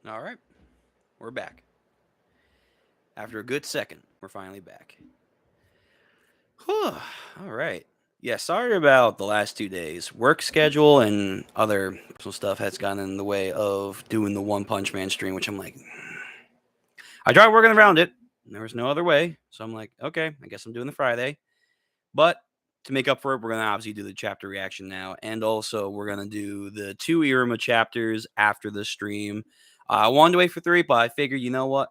All right, we're back. After a good second, we're finally back. Whew. All right. Yeah, sorry about the last 2 days. Work schedule and other personal stuff has gotten in the way of doing the One Punch Man stream, which I'm like, I tried working around it. There was no other way. So I'm like, okay, I guess I'm doing the Friday. But to make up for it, we're going to obviously do the chapter reaction now. And also, we're going to do the two Iruma chapters after the stream. I wanted to wait for three, but I figured, you know what?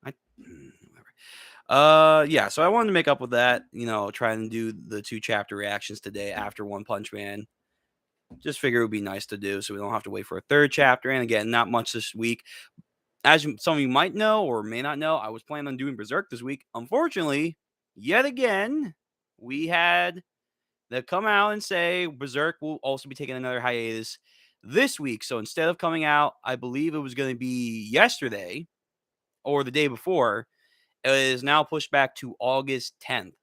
I, yeah, so I wanted to make up with that, try and do the two chapter reactions today after One Punch Man. Just figure it would be nice to do so we don't have to wait for a third chapter. And again, not much this week. As some of you might know or may not know, I was planning on doing Berserk this week. Unfortunately, yet again, we had that come out and say Berserk will also be taking another hiatus this week. So instead of coming out, I believe it was going to be yesterday or the day before, it is now pushed back to August 10th.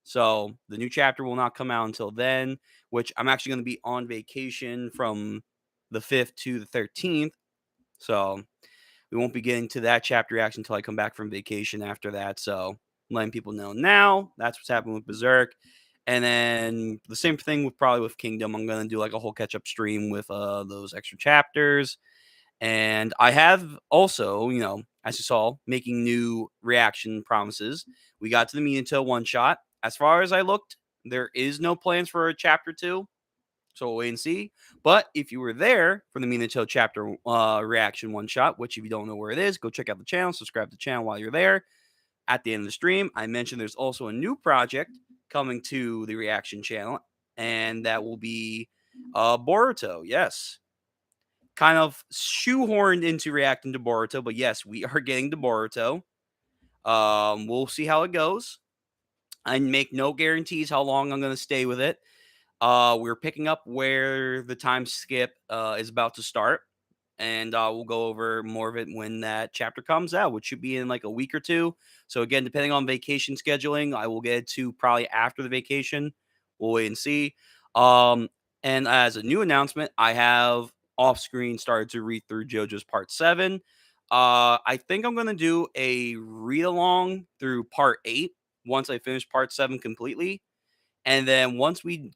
So the new chapter will not come out until then, which I'm actually going to be on vacation from the 5th to the 13th. So we won't be getting to that chapter reaction until I come back from vacation after that. So I'm letting people know now. That's what's happening with Berserk. And then the same thing with probably with Kingdom. I'm going to do like a whole catch up stream with those extra chapters. And I have also, as you saw, making new reaction promises. We got to the Minato one shot. As far as I looked, there is no plans for a chapter two. So we'll wait and see. But if you were there for the Minato chapter reaction one shot, which if you don't know where it is, go check out the channel, subscribe to the channel while you're there. At the end of the stream, I mentioned there's also a new project coming to the reaction channel, and that will be Boruto. Yes, kind of shoehorned into reacting to Boruto, but yes, we are getting to Boruto. We'll see how it goes. I make no guarantees how long I'm going to stay with it. We're picking up where the time skip is about to start, and we'll go over more of it when that chapter comes out, which should be in like a week or two. So again, depending on vacation scheduling, I will get to probably after the vacation. We'll wait and see. Um, and as a new announcement, I have off screen started to read through JoJo's Part 7. I think I'm going to do a read along through Part 8 once I finish Part 7 completely. And then once we,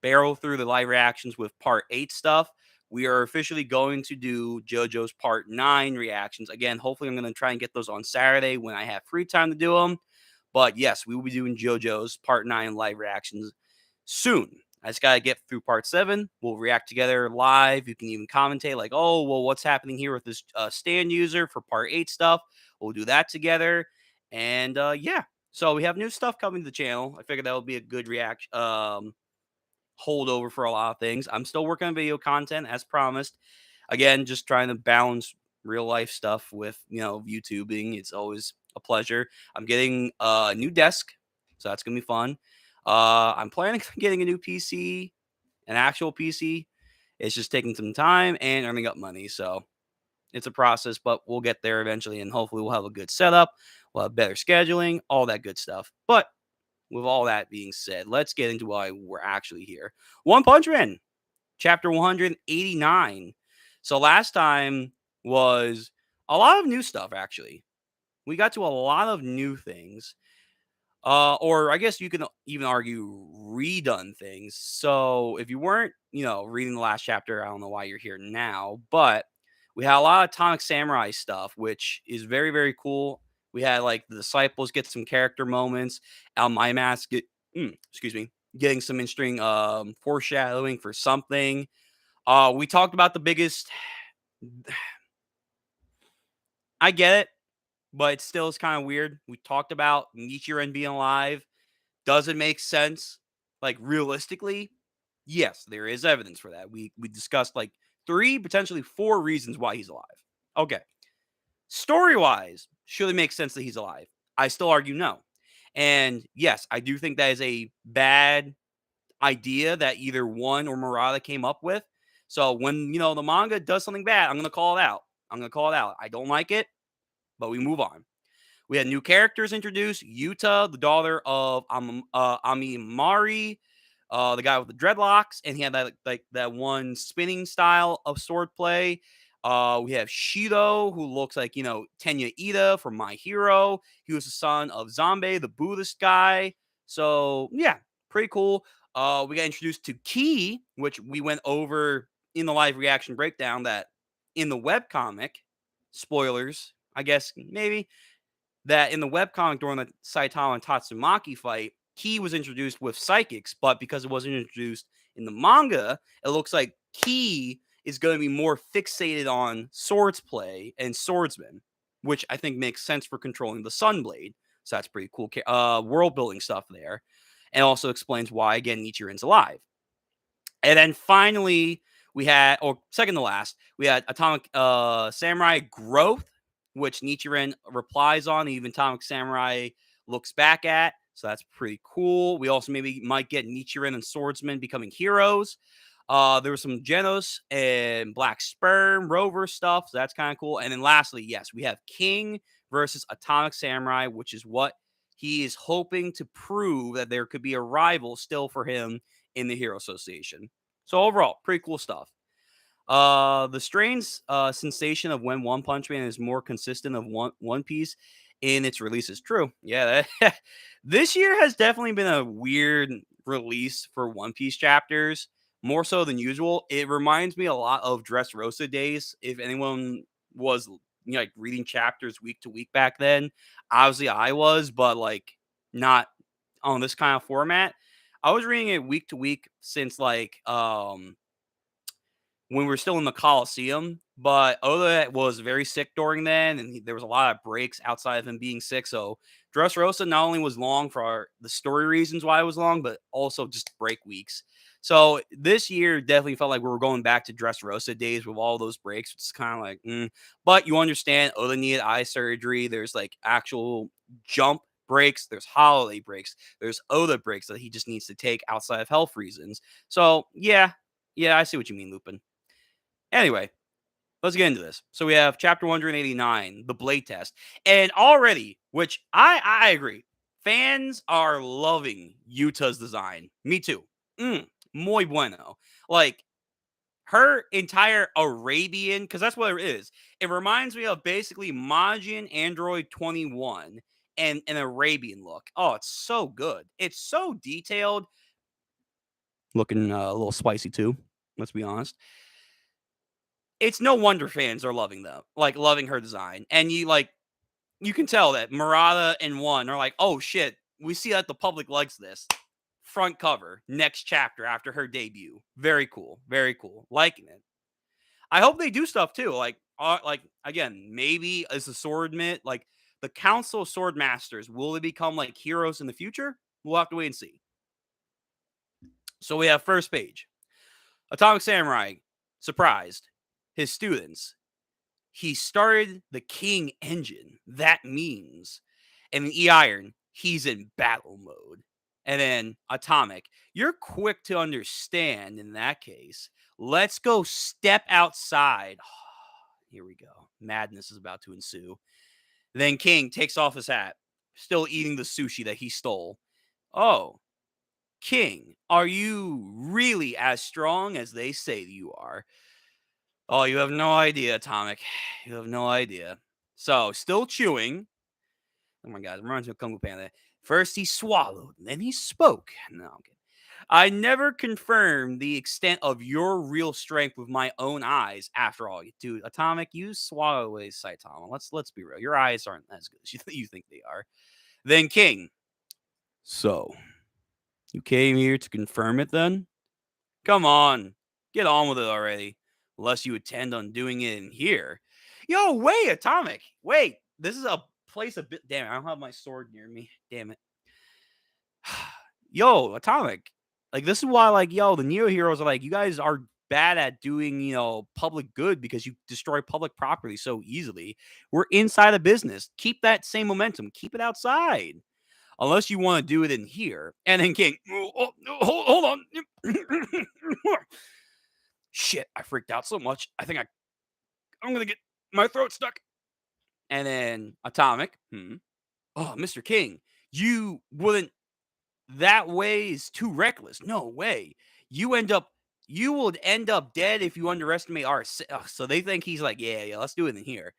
barrel through the live reactions with Part 8 stuff, we are officially going to do JoJo's Part 9 reactions. Again, hopefully I'm going to try and get those on Saturday when I have free time to do them. But yes, we will be doing JoJo's Part 9 live reactions soon. I just got to get through Part 7. We'll react together live. You can even commentate like, oh, well, what's happening here with this stand user for Part 8 stuff? We'll do that together. And yeah, so we have new stuff coming to the channel. I figured that would be a good reaction holdover for a lot of things. I'm still working on video content as promised. Again, just trying to balance real life stuff with, YouTubing. It's always a pleasure. I'm getting a new desk, so that's going to be fun. I'm planning on getting a new PC, an actual PC. It's just taking some time and earning up money. So it's a process, but we'll get there eventually, and hopefully we'll have a good setup. We'll have better scheduling, all that good stuff. But with all that being said, let's get into why we're actually here. One Punch Man, chapter 189. So last time was a lot of new stuff, actually. We got to a lot of new things. Or I guess you can even argue redone things. So if you weren't, reading the last chapter, I don't know why you're here now, but we had a lot of Atomic Samurai stuff, which is very, very cool. We had like the disciples get some character moments. My mask get, excuse me, getting some interesting foreshadowing for something. We talked about the biggest. I get it, but it still is kind of weird. We talked about Nichiren being alive. Does it make sense? Like realistically, yes, there is evidence for that. We discussed like three, potentially four reasons why he's alive. Okay. Story wise, should it make sense that he's alive? I still argue no. And yes, I do think that is a bad idea that either one or Murata came up with. So when the manga does something bad, I'm gonna call it out. I'm gonna call it out. I don't like it, but we move on. We had new characters introduced. Yuta, the daughter of Amimari, the guy with the dreadlocks, and he had that like that one spinning style of swordplay. We have Shido, who looks like, Tenya Ida from My Hero. He was the son of Zombie, the Buddhist guy. So, yeah, pretty cool. We got introduced to Ki, which we went over in the live reaction breakdown that in the webcomic, spoilers, I guess, maybe, that in the webcomic during the Saitama and Tatsumaki fight, Ki was introduced with psychics, but because it wasn't introduced in the manga, it looks like Ki is going to be more fixated on swords play and swordsman, which I think makes sense for controlling the Sunblade. So that's pretty cool world building stuff there. And also explains why, again, Nichiren's alive. And then finally, we had, or second to last, we had Atomic Samurai Growth, which Nichiren replies on. Even Atomic Samurai looks back at. So that's pretty cool. We also maybe might get Nichiren and Swordsman becoming heroes. There was some Genos and Black Sperm Rover stuff. So that's kind of cool. And then lastly, yes, we have King versus Atomic Samurai, which is what he is hoping to prove that there could be a rival still for him in the Hero Association. So overall, pretty cool stuff. The strange sensation of when One Punch Man is more consistent of One Piece in its release is true. Yeah, this year has definitely been a weird release for One Piece chapters, more so than usual. It reminds me a lot of Dressrosa days. If anyone was like reading chapters week to week back then, obviously I was, but like not on this kind of format. I was reading it week to week since like when we were still in the Coliseum, but Oda was very sick during then, and there was a lot of breaks outside of him being sick. So Dressrosa not only was long for the story reasons why it was long, but also just break weeks. So this year definitely felt like we were going back to Dressrosa days with all those breaks. It's kind of like, but you understand Oda needed eye surgery. There's like actual jump breaks. There's holiday breaks. There's Oda breaks that he just needs to take outside of health reasons. So yeah, I see what you mean, Lupin. Anyway, let's get into this. So we have chapter 189, the blade test. And already, which I agree, fans are loving Yuta's design. Me too. Muy bueno. Like her entire Arabian, because that's what it is. It reminds me of basically Majin Android 21 and an Arabian look. Oh, it's so good. It's so detailed. Looking a little spicy too. Let's be honest. It's no wonder fans are loving loving her design. And you can tell that Murata and One are like, oh shit, we see that the public likes this. Front cover, next chapter after her debut. Very cool. Very cool. Liking it. I hope they do stuff too. Like again, maybe as a swordman, like the Council of Sword Masters, will they become like heroes in the future? We'll have to wait and see. So we have first page. Atomic Samurai, surprised. His students. He started the King engine. That means. And in E-Iron, he's in battle mode. And then Atomic, you're quick to understand in that case. Let's go step outside. Here we go. Madness is about to ensue. Then King takes off his hat, still eating the sushi that he stole. Oh, King, are you really as strong as they say you are? Oh, you have no idea, Atomic. You have no idea. So, still chewing. Oh my God, it reminds me of Kung Fu Panda. First he swallowed, and then he spoke. No, I'm kidding. I never confirmed the extent of your real strength with my own eyes. After all, dude, Atomic, you swallow away Saitama. Let's be real. Your eyes aren't as good as you think they are. Then King. So, you came here to confirm it then? Come on, get on with it already. Unless you intend on doing it in here. Yo, wait, Atomic. Wait, this is a place a bit. Damn it, I don't have my sword near me. Damn it. Yo, Atomic. Like, this is why, like, the Neo heroes are like, you guys are bad at doing, public good because you destroy public property so easily. We're inside a business. Keep that same momentum. Keep it outside. Unless you want to do it in here. And then King, hold on. Shit, I freaked out so much. I think I'm going to get my throat stuck. And then Atomic, oh, Mr. King, you wouldn't, that way is too reckless. No way. You end up You would end up dead if you underestimate our so they think he's like, "Yeah, yeah, let's do it in here."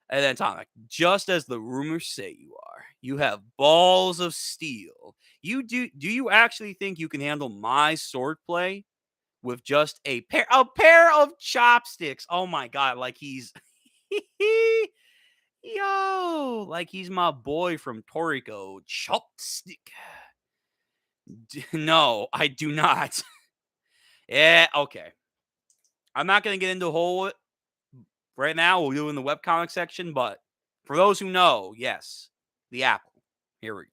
And then Tom, like, "Just as the rumors say you are. You have balls of steel. Do you actually think you can handle my swordplay with just a pair of chopsticks?" Oh my god, like he's yo, like he's my boy from Toriko. Chopstick. No, I do not. Yeah, okay. I'm not gonna get into a whole right now. We'll do it in the webcomic section, but for those who know, yes, the apple. Here we go.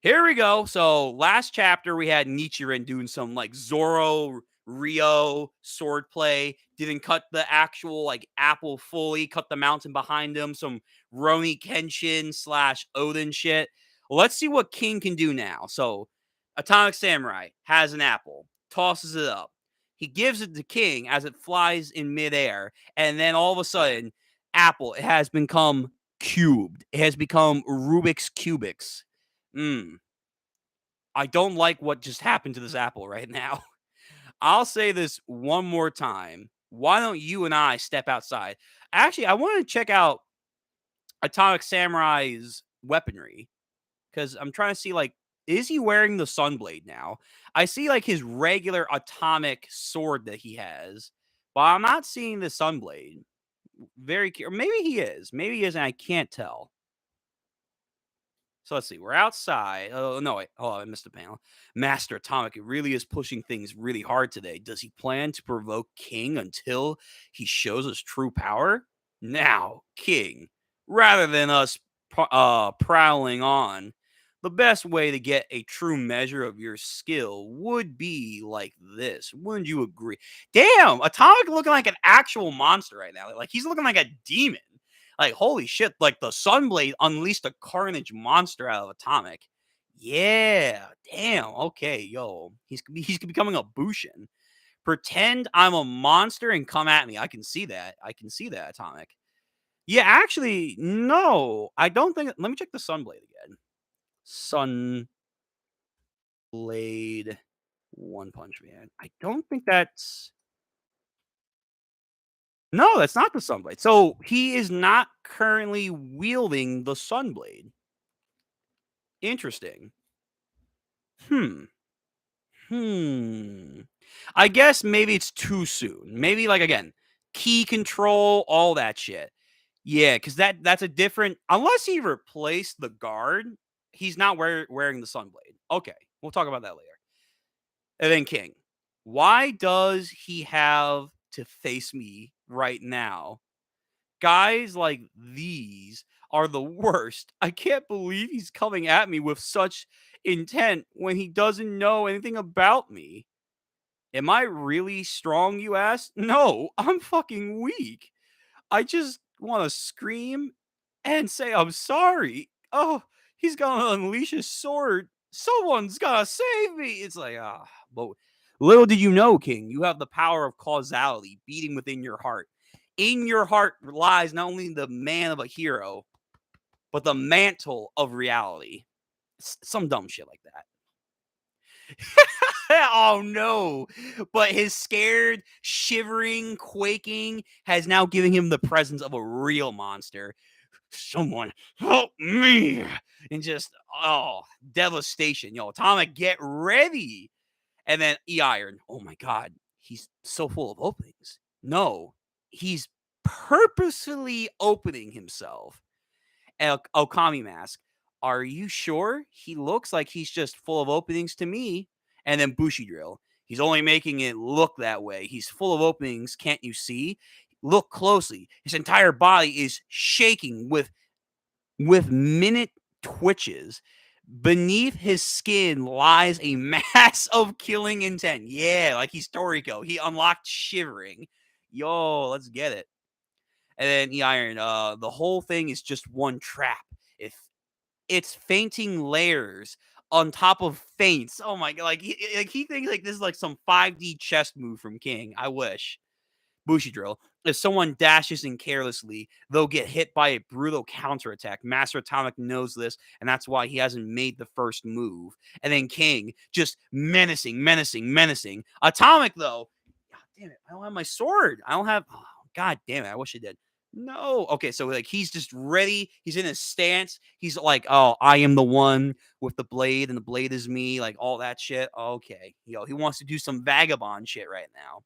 Here we go. So last chapter we had Nichiren doing some like Zoro Rio sword play. Didn't cut the actual like apple fully, cut the mountain behind him. Some Roni Kenshin slash Odin shit. Well, let's see what King can do now. So Atomic Samurai has an apple, tosses it up. He gives it to King as it flies in midair, and then all of a sudden, apple it has become cubed. It has become Rubik's cubics. Mm, I don't like what just happened to this apple right now. I'll say this one more time. Why don't you and I step outside? Actually, I want to check out Atomic Samurai's weaponry because I'm trying to see like, is he wearing the Sunblade now? I see like his regular atomic sword that he has, but I'm not seeing the Sunblade. Or maybe he is. Maybe he is, and I can't tell. So let's see. We're outside. Oh no, wait. Oh, I missed a panel. Master Atomic it really is pushing things really hard today. Does he plan to provoke King until he shows us true power? Now, King, rather than us prowling on, the best way to get a true measure of your skill would be like this. Wouldn't you agree? Damn, Atomic looking like an actual monster right now. Like he's looking like a demon. Like, holy shit, like the Sunblade unleashed a carnage monster out of Atomic. Yeah, damn. Okay, yo. He's becoming a Bushin. Pretend I'm a monster and come at me. I can see that. I can see that, Atomic. Yeah, actually, no. I don't think let me check the Sunblade again. Sunblade One Punch Man. I don't think that's no, that's not the Sunblade. So he is not currently wielding the Sunblade. Interesting. Hmm. Hmm. I guess maybe it's too soon. Maybe like again, key control, all that shit. Yeah, because that's a different. Unless he replaced the guard, he's not wearing the Sunblade. Okay, we'll talk about that later. And then King, why does he have to face me right now? Guys like these are the worst. I can't believe he's coming at me with such intent when he doesn't know anything about me. Am I really strong, you ask? No, I'm fucking weak. I just want to scream and say I'm sorry. Oh, he's gonna unleash his sword. Someone's gotta save me. It's like, but little did you know, King, you have the power of causality beating within your heart. In your heart lies not only the man of a hero, but the mantle of reality. Some dumb shit like that. Oh no. But his scared, shivering, quaking has now given him the presence of a real monster. Someone help me. And just, oh, devastation. Yo, Atomic, get ready. And then E Iron. Oh my God. He's so full of openings. No, he's purposefully opening himself. Okami Mask. Are you sure? He looks like he's just full of openings to me. And then Bushi Drill. He's only making it look that way. He's full of openings. Can't you see? Look closely. His entire body is shaking with minute twitches. Beneath his skin lies a mass of killing intent. Yeah, like he's Toriko. He unlocked shivering. Yo, let's get it. And then E Iron, the whole thing is just one trap. If it's fainting layers on top of feints. Oh my god, like he thinks like this is like some 5D chess move from King. I wish. Bushi Drill. if someone dashes in carelessly, they'll get hit by a brutal counterattack. Master Atomic knows this, and that's why he hasn't made the first move. And then King just menacing, menacing, menacing. Atomic, though, God damn it, I don't have my sword. I don't have, oh, God damn it, I wish I did. No. Okay, so like he's just ready. He's in his stance. He's like, oh, I am the one with the blade, and the blade is me, like all that shit. Okay. He wants to do some vagabond shit right now.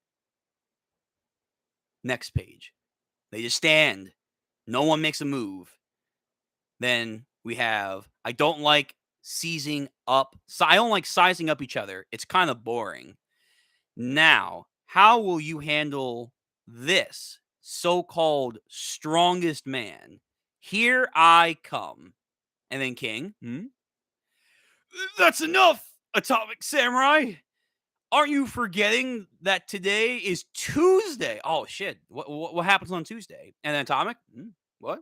Next page. They just stand. No one makes a move. Then we have I don't like seizing up. So I don't like sizing up each other. It's kind of boring. Now, how will you handle this so-called strongest man? Here I come. And then King, That's enough, Atomic Samurai. Aren't you forgetting that today is Tuesday? Oh shit! What happens on Tuesday? And then Atomic, what?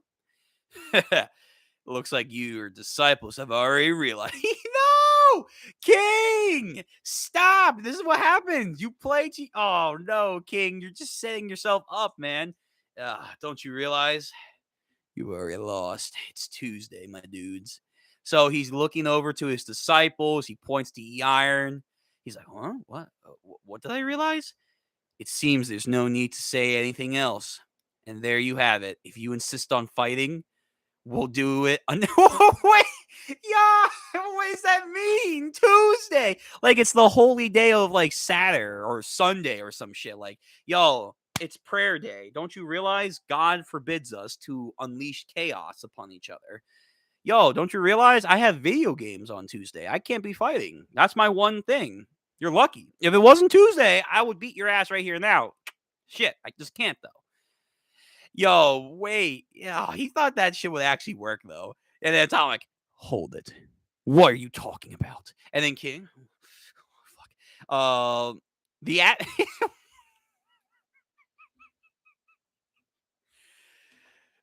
Looks like your disciples have already realized. No, King, stop! This is what happens. You play. Oh no, King, you're just setting yourself up, man. Don't you realize you already lost? It's Tuesday, my dudes. So he's looking over to his disciples. He points to E Iron. He's like, huh? What? What did I realize? It seems there's no need to say anything else. And there you have it. If you insist on fighting, we'll do it. Wait, yeah. What does that mean? Tuesday, like it's the holy day of like Saturday or Sunday or some shit. Like, yo, it's prayer day. Don't you realize God forbids us to unleash chaos upon each other? Yo, don't you realize I have video games on Tuesday? I can't be fighting. That's my one thing. You're lucky. If it wasn't Tuesday, I would beat your ass right here now. Shit, I just can't though. Yo, wait. Yeah, he thought that shit would actually work though. And then Atomic, hold it. What are you talking about? And then King, fuck. The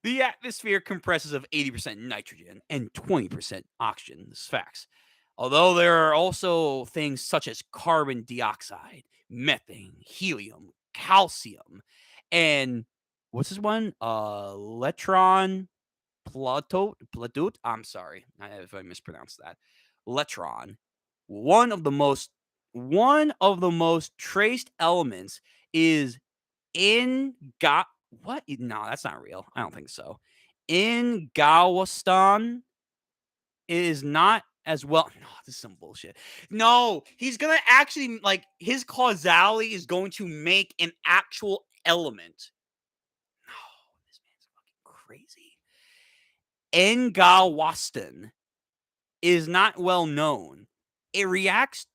the atmosphere compresses of 80% nitrogen and 20% oxygen. This is facts. Although there are also things such as carbon dioxide, methane, helium, calcium, and what's this one? Electron Platot. I'm sorry if I mispronounced that. Letron. One of the most traced elements is in what? No, that's not real. I don't think so. In Galveston is not as well. No, this is some bullshit. No, he's gonna actually like his causality is going to make an actual element. No, this man's fucking crazy. Galveston is not well known. It reacts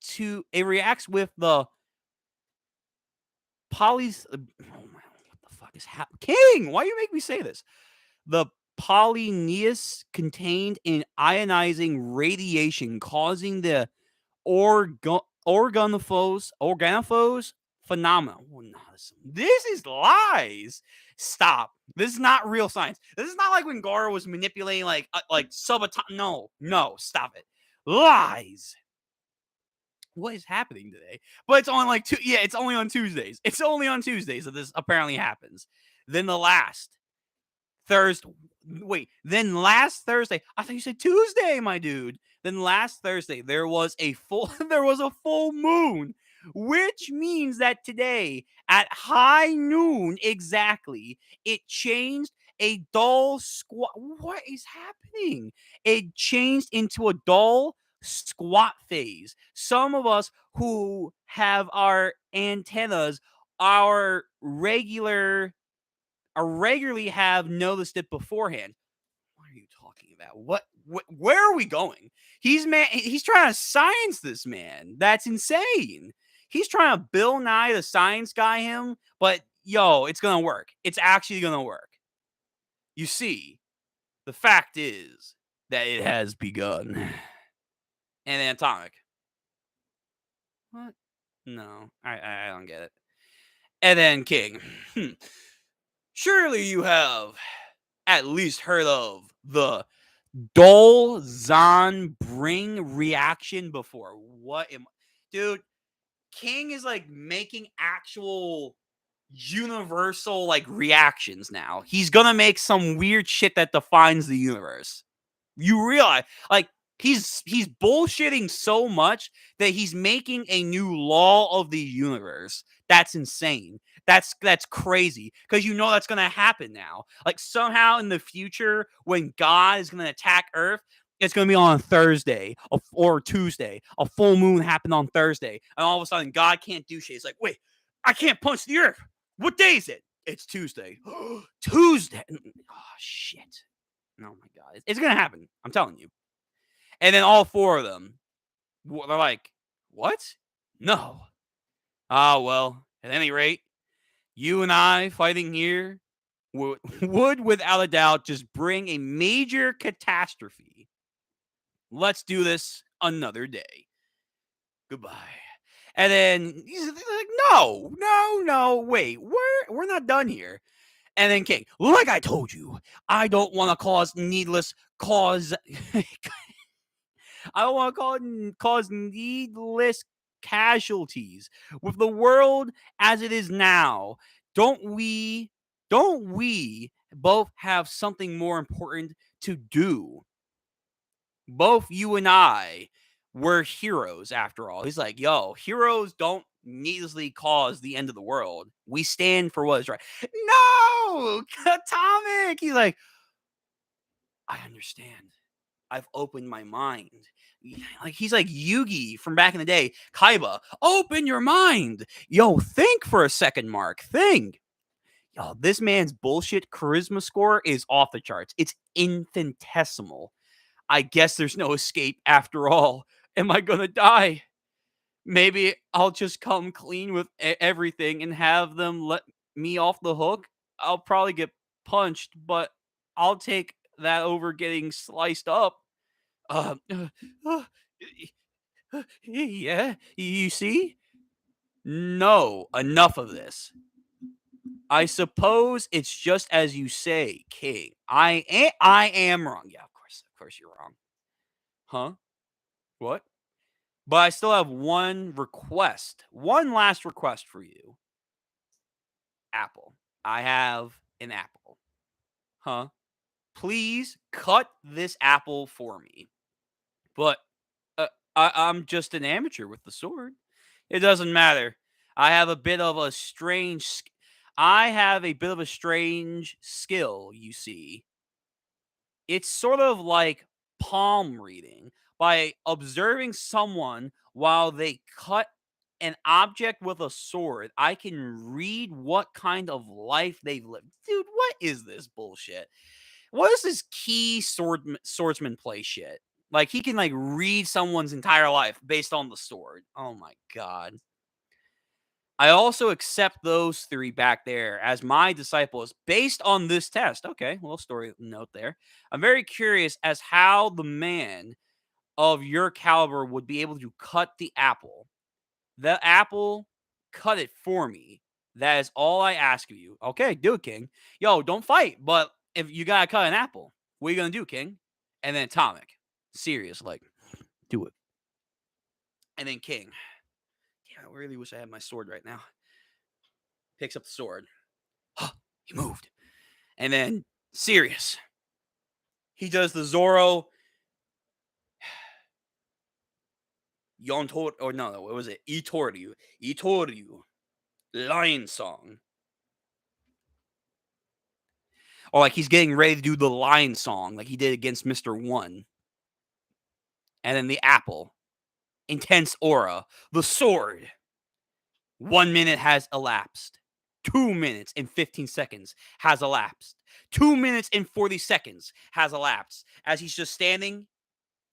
with the polys. Oh my, what the fuck is happening? King, why you make me say this? The polonius contained in ionizing radiation, causing the organophose phenomena. Oh, no, this is lies. Stop. This is not real science. This is not like when Goro was manipulating like subatomic. No, stop it. Lies. What is happening today? But it's only like it's only on Tuesdays. It's only on Tuesdays that this apparently happens. Then the last Thursday. Then last Thursday. I thought you said Tuesday, my dude. Then last Thursday there was a full moon, which means that today at high noon exactly, it changed a dull squat. What is happening? It changed into a dull squat phase. Some of us who have our antennas, our regularly have noticed it beforehand. What are you talking about? Where are we going? He's trying to science this man. That's insane. He's trying to Bill Nye the Science Guy him, but yo, it's gonna work. It's actually gonna work. You see, the fact is that it has begun. And then Atomic. What? No, I don't get it. And then King. Surely you have at least heard of the Dol Zan Bring reaction before. Dude, King is like making actual universal like reactions now. He's gonna make some weird shit that defines the universe. You realize, like, he's bullshitting so much that he's making a new law of the universe. That's insane. That's crazy because you know that's gonna happen now. Like somehow in the future, when God is gonna attack Earth, it's gonna be on Thursday or Tuesday. A full moon happened on Thursday, and all of a sudden God can't do shit. It's like, wait, I can't punch the Earth. What day is it? It's Tuesday. Tuesday. Oh shit. Oh my god, it's gonna happen. I'm telling you. And then all four of them, they're like, "What? No." Ah, well. At any rate, you and I fighting here would, without a doubt, just bring a major catastrophe. Let's do this another day. Goodbye. And then he's like, "No, no, no, wait, we're not done here." And then King, like I told you, I don't want to cause needless cause. I don't want to cause needless casualties with the world as it is now. Don't we both have something more important to do? Both you and I were heroes after all. He's like, yo, heroes don't needlessly cause the end of the world. We stand for what is right. No, Atomic. He's like, I understand. I've opened my mind. Like he's like Yugi from back in the day. Kaiba, open your mind. Yo, think for a second, Mark. Think. Yo, this man's bullshit charisma score is off the charts. It's infinitesimal. I guess there's no escape after all. Am I gonna die? Maybe I'll just come clean with everything and have them let me off the hook. I'll probably get punched, but I'll take that over getting sliced up. Uh, uh, uh, yeah, you see? No, enough of this. I suppose it's just as you say, King. I am wrong. Yeah, of course you're wrong. Huh? What? But I still have one request. One last request for you. Apple. I have an apple. Huh? Please cut this apple for me. But I'm just an amateur with the sword. It doesn't matter. I have a bit of a strange. I have a bit of a strange skill. You see, it's sort of like palm reading. By observing someone while they cut an object with a sword, I can read what kind of life they've lived. Dude, what is this bullshit? What is this key swordsman play shit? Like he can like read someone's entire life based on the sword. Oh my god. I also accept those three back there as my disciples based on this test. Okay, little story note there. I'm very curious as how the man of your caliber would be able to cut the apple. The apple, cut it for me. That is all I ask of you. Okay, do it, King. Yo, don't fight, but if you gotta cut an apple, what are you gonna do, King? And then Atomic, serious, like, do it. And then King, yeah, I really wish I had my sword right now. Picks up the sword. Huh, he moved. And then serious. He does the Zoro Yontor or no, what was it? Itoryu. Itoryu. Lion song. Or like he's getting ready to do the lion song like he did against Mr. One. And then the apple. Intense aura. The sword. 1 minute has elapsed. 2 minutes and 15 seconds has elapsed. 2 minutes and 40 seconds has elapsed. As he's just standing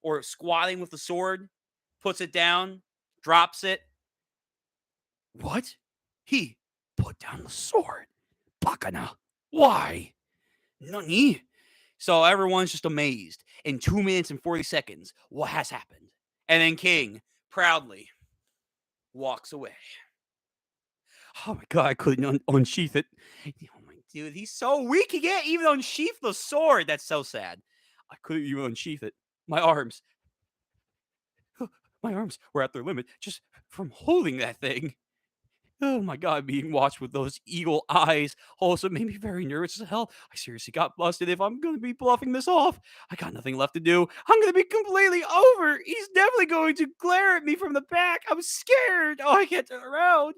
or squatting with the sword, puts it down, drops it. What? He put down the sword. Bakana. Why? Nani? So everyone's just amazed. In 2 minutes and 40 seconds, what has happened? And then King proudly walks away. Oh my god, I couldn't unsheath it. Oh my dude, he's so weak. He can't even unsheath the sword. That's so sad. I couldn't even unsheath it. My arms. My arms were at their limit just from holding that thing. Oh my God, being watched with those eagle eyes also made me very nervous as hell. I seriously got busted. If I'm going to be bluffing this off, I got nothing left to do. I'm going to be completely over. He's definitely going to glare at me from the back. I'm scared. Oh, I can't turn around.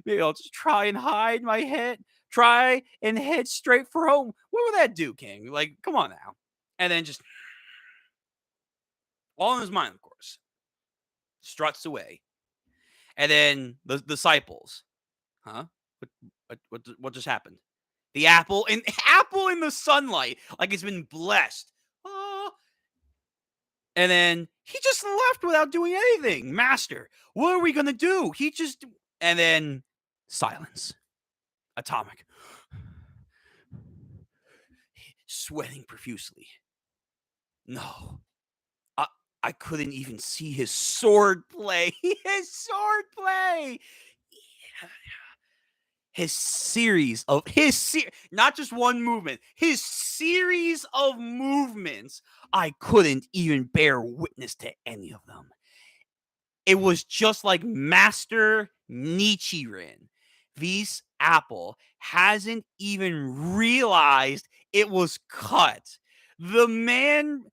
Maybe I'll just try and hide my head, try and head straight for home. What would that do, King? Like, come on now. And then just all in his mind, of course, struts away. And then the disciples, huh? What just happened? The apple and apple in the sunlight, like it's been blessed. Oh. And then he just left without doing anything. Master, what are we gonna do? He just and then silence. Atomic. Sweating profusely. No. I I couldn't even see his sword play. His sword play. Not just one movement, his series of movements, I couldn't even bear witness to any of them. It was just like Master Nichiren. This apple hasn't even realized it was cut. The man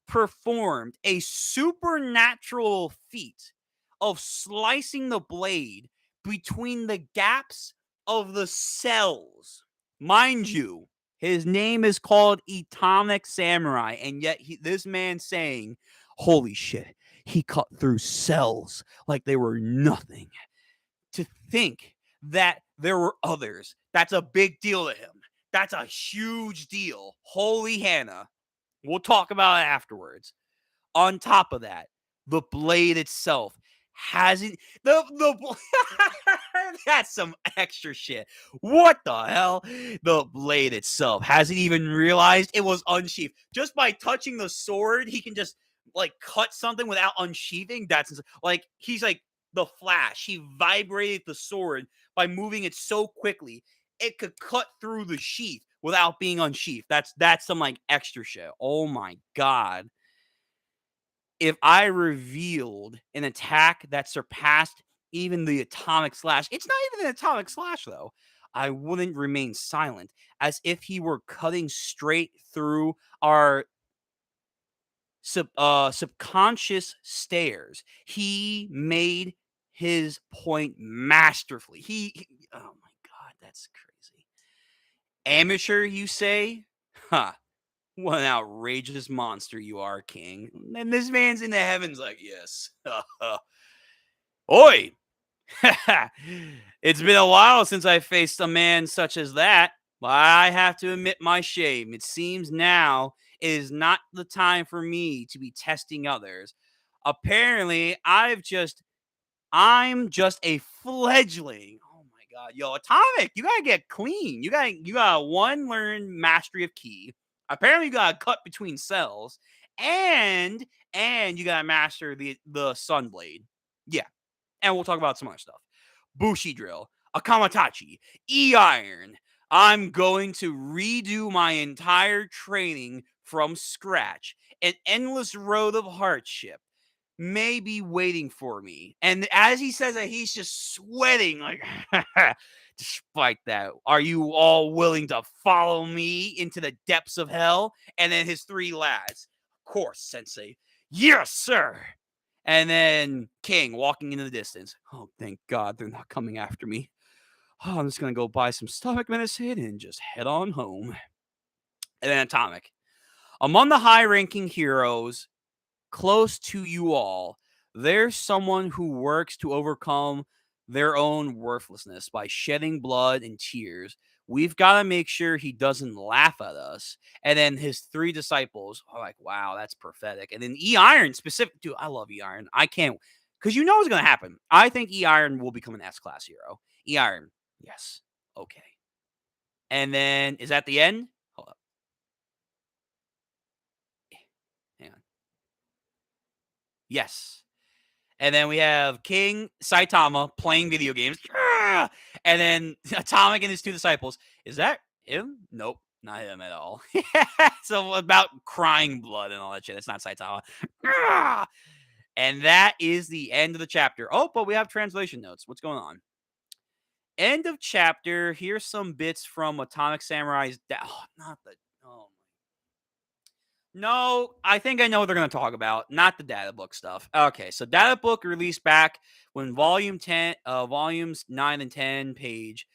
performed a supernatural feat of slicing the blade between the gaps of the cells. Mind you, his name is called Atomic Samurai, and yet this man saying, holy shit, he cut through cells like they were nothing. To think that there were others, that's a big deal to him. That's a huge deal. Holy Hannah. We'll talk about it afterwards. On top of that, the blade itself hasn't the that's some extra shit. What the hell? The blade itself hasn't even realized it was unsheathed. Just by touching the sword, he can just like cut something without unsheathing. That's like he's like the Flash. He vibrated the sword by moving it so quickly it could cut through the sheath without being unsheathed. That's some like extra shit. Oh my God. If I revealed an attack that surpassed even the atomic slash, it's not even an atomic slash though. I wouldn't remain silent as if he were cutting straight through our subconscious stairs. He made his point masterfully. Oh my God, that's crazy. Amateur, you say? Ha. What an outrageous monster you are, King. And this man's in the heavens like, yes. Oi! It's been a while since I faced a man such as that. But I have to admit my shame. It seems now is not the time for me to be testing others. Apparently, I'm just a fledgling. Oh my God. Yo, Atomic, you gotta get clean. You gotta one, learn mastery of ki. Apparently, you gotta cut between cells. And you gotta master the Sunblade. Yeah. And we'll talk about some other stuff. Bushi drill, Akamatachi, E-Iron. I'm going to redo my entire training from scratch. An endless road of hardship may be waiting for me. And as he says that, he's just sweating like, despite that, are you all willing to follow me into the depths of hell? And then his three lads, of course, Sensei, yes, sir. And then King walking into the distance. Oh, thank God they're not coming after me. Oh, I'm just going to go buy some stomach medicine and just head on home. And then Atomic. Among the high-ranking heroes close to you all, there's someone who works to overcome their own worthlessness by shedding blood and tears. We've got to make sure he doesn't laugh at us. And then his three disciples are like, wow, that's prophetic. And then E-Iron specific, dude, I love E-Iron. I can't, because you know what's going to happen. I think E-Iron will become an S-class hero. E-Iron, yes, okay. And then, is that the end? Hold up. Hang on. Yes. And then we have King Saitama playing video games. And then Atomic and his two disciples. Is that him? Nope. Not him at all. So about crying blood and all that shit. It's not Saitama. And that is the end of the chapter. Oh, but we have translation notes. What's going on? end of chapter. Here's some bits from Atomic Samurai's. Oh, not the. Oh no, I think I know what they're going to talk about. Not the data book stuff. Okay, so data book released back when volumes 9 and 10 page.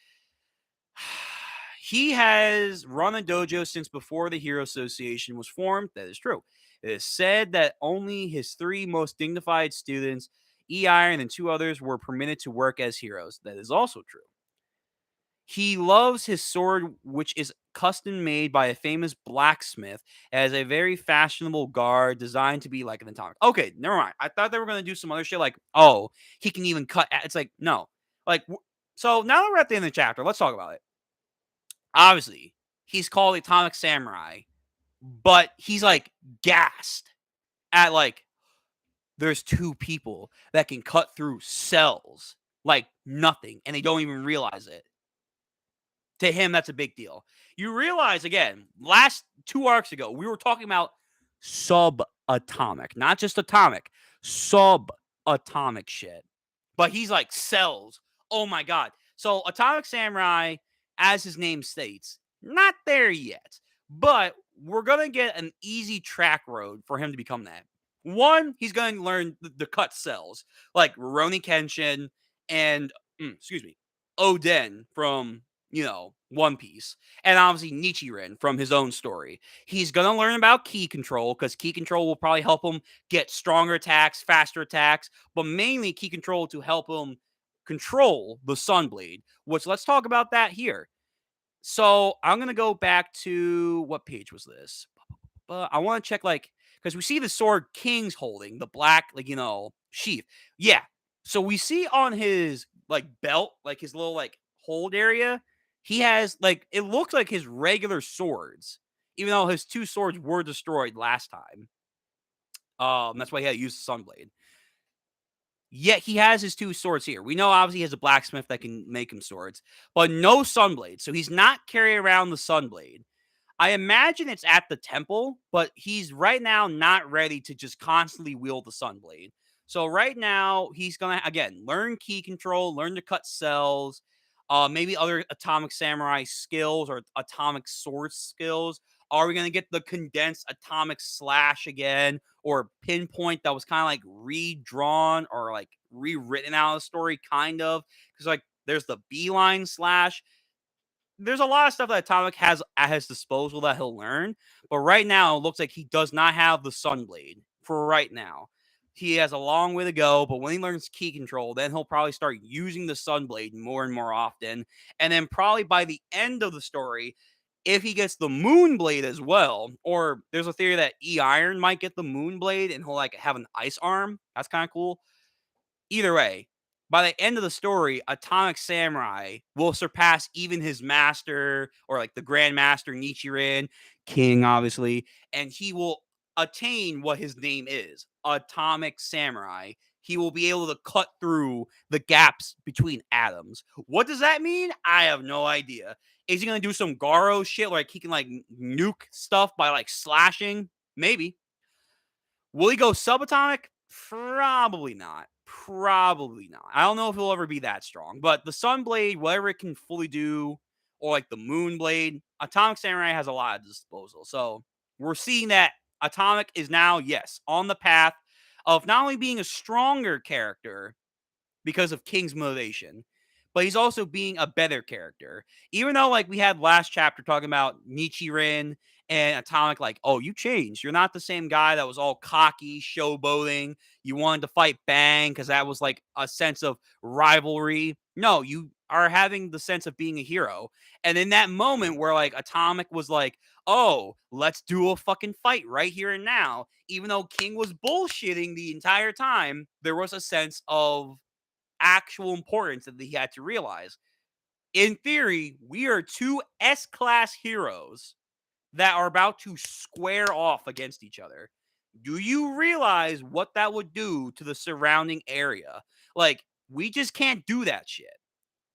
He has run a dojo since before the Hero Association was formed. That is true. It is said that only his 3 most dignified students, E Iron and 2 others, were permitted to work as heroes. That is also true. He loves his sword, which is custom made by a famous blacksmith, as a very fashionable guard designed to be like an atomic. Okay, never mind. I thought they were going to do some other shit like, oh, he can even cut. It's like, no. Like, so now that we're at the end of the chapter, let's talk about it. Obviously, he's called Atomic Samurai, but he's like gassed at like, there's 2 people that can cut through cells like nothing, and they don't even realize it. To him, that's a big deal. You realize, again, last 2 arcs ago, we were talking about subatomic, not just atomic, subatomic shit. But he's like cells. Oh my God. So, Atomic Samurai, as his name states, not there yet. But we're going to get an easy track road for him to become that. One, he's going to learn the cut cells like Rurouni Kenshin and, Oden from One Piece, and obviously Nichiren from his own story. He's going to learn about ki control because ki control will probably help him get stronger attacks, faster attacks, but mainly ki control to help him control the Sunblade, which let's talk about that here. So I'm going to go back to what page was this? I want to check because we see the sword King's holding, the black, sheath. Yeah. So we see on his belt, his little hold area, he has it looks like his regular swords, even though his 2 swords were destroyed last time. That's why he had to use the Sunblade. Yet he has his 2 swords here. We know obviously he has a blacksmith that can make him swords, but no Sunblade. So he's not carrying around the Sunblade. I imagine it's at the temple, but he's right now not ready to just constantly wield the Sunblade. So right now he's gonna again learn ki control, learn to cut cells, maybe other Atomic Samurai skills or atomic sword skills. Are we gonna get the condensed atomic slash again, or pinpoint that was kind of redrawn or rewritten out of the story, kind of? Because there's the beeline slash. There's a lot of stuff that Atomic has at his disposal that he'll learn, but right now it looks like he does not have the Sunblade for right now. He has a long way to go, but when he learns ki control, then he'll probably start using the Sunblade more and more often. And then probably by the end of the story, if he gets the Moonblade as well, or there's a theory that E Iron might get the Moonblade and he'll have an ice arm. That's kind of cool. Either way, by the end of the story, Atomic Samurai will surpass even his master or the Grandmaster Nichiren, King, obviously, and he will attain what his name is, Atomic Samurai. He will be able to cut through the gaps between atoms. What does that mean? I have no idea. Is he going to do some Garo shit where he can nuke stuff by slashing? Maybe. Will he go subatomic? Probably not. Probably not. I don't know if he'll ever be that strong, but the Sunblade, whatever it can fully do, or the Moonblade, Atomic Samurai has a lot at disposal. So we're seeing that Atomic is now, yes, on the path of not only being a stronger character because of King's motivation, but he's also being a better character. Even though we had last chapter talking about Nichiren and Atomic, oh, you changed. You're not the same guy that was all cocky, showboating. You wanted to fight Bang because that was a sense of rivalry. No, you are having the sense of being a hero. And in that moment where Atomic was oh, let's do a fucking fight right here and now, even though King was bullshitting the entire time, there was a sense of actual importance that he had to realize. In theory, we are 2 S-class heroes that are about to square off against each other. Do you realize what that would do to the surrounding area? We just can't do that shit.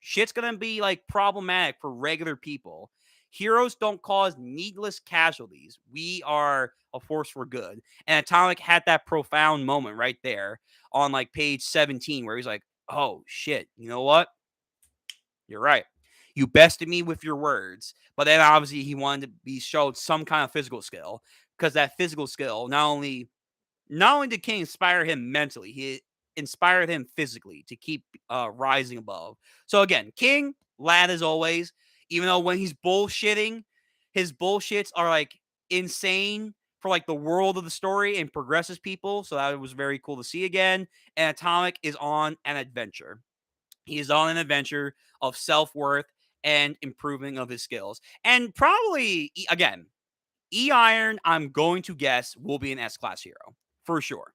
Shit's gonna be problematic for regular people. Heroes don't cause needless casualties. We are a force for good. And Atomic had that profound moment right there on page 17 where he's oh shit, you know what? You're right. You bested me with your words, but then obviously he wanted to be showed some kind of physical skill because that physical skill not only did King inspire him mentally, he inspired him physically to keep rising above. So again, King, lad as always, even though when he's bullshitting, his bullshits are like insane for like the world of the story and progresses people. So that was very cool to see again. And Atomic is on an adventure. He is on an adventure of self worth and improving of his skills. And probably, again, E Iron, I'm going to guess, will be an S class hero for sure.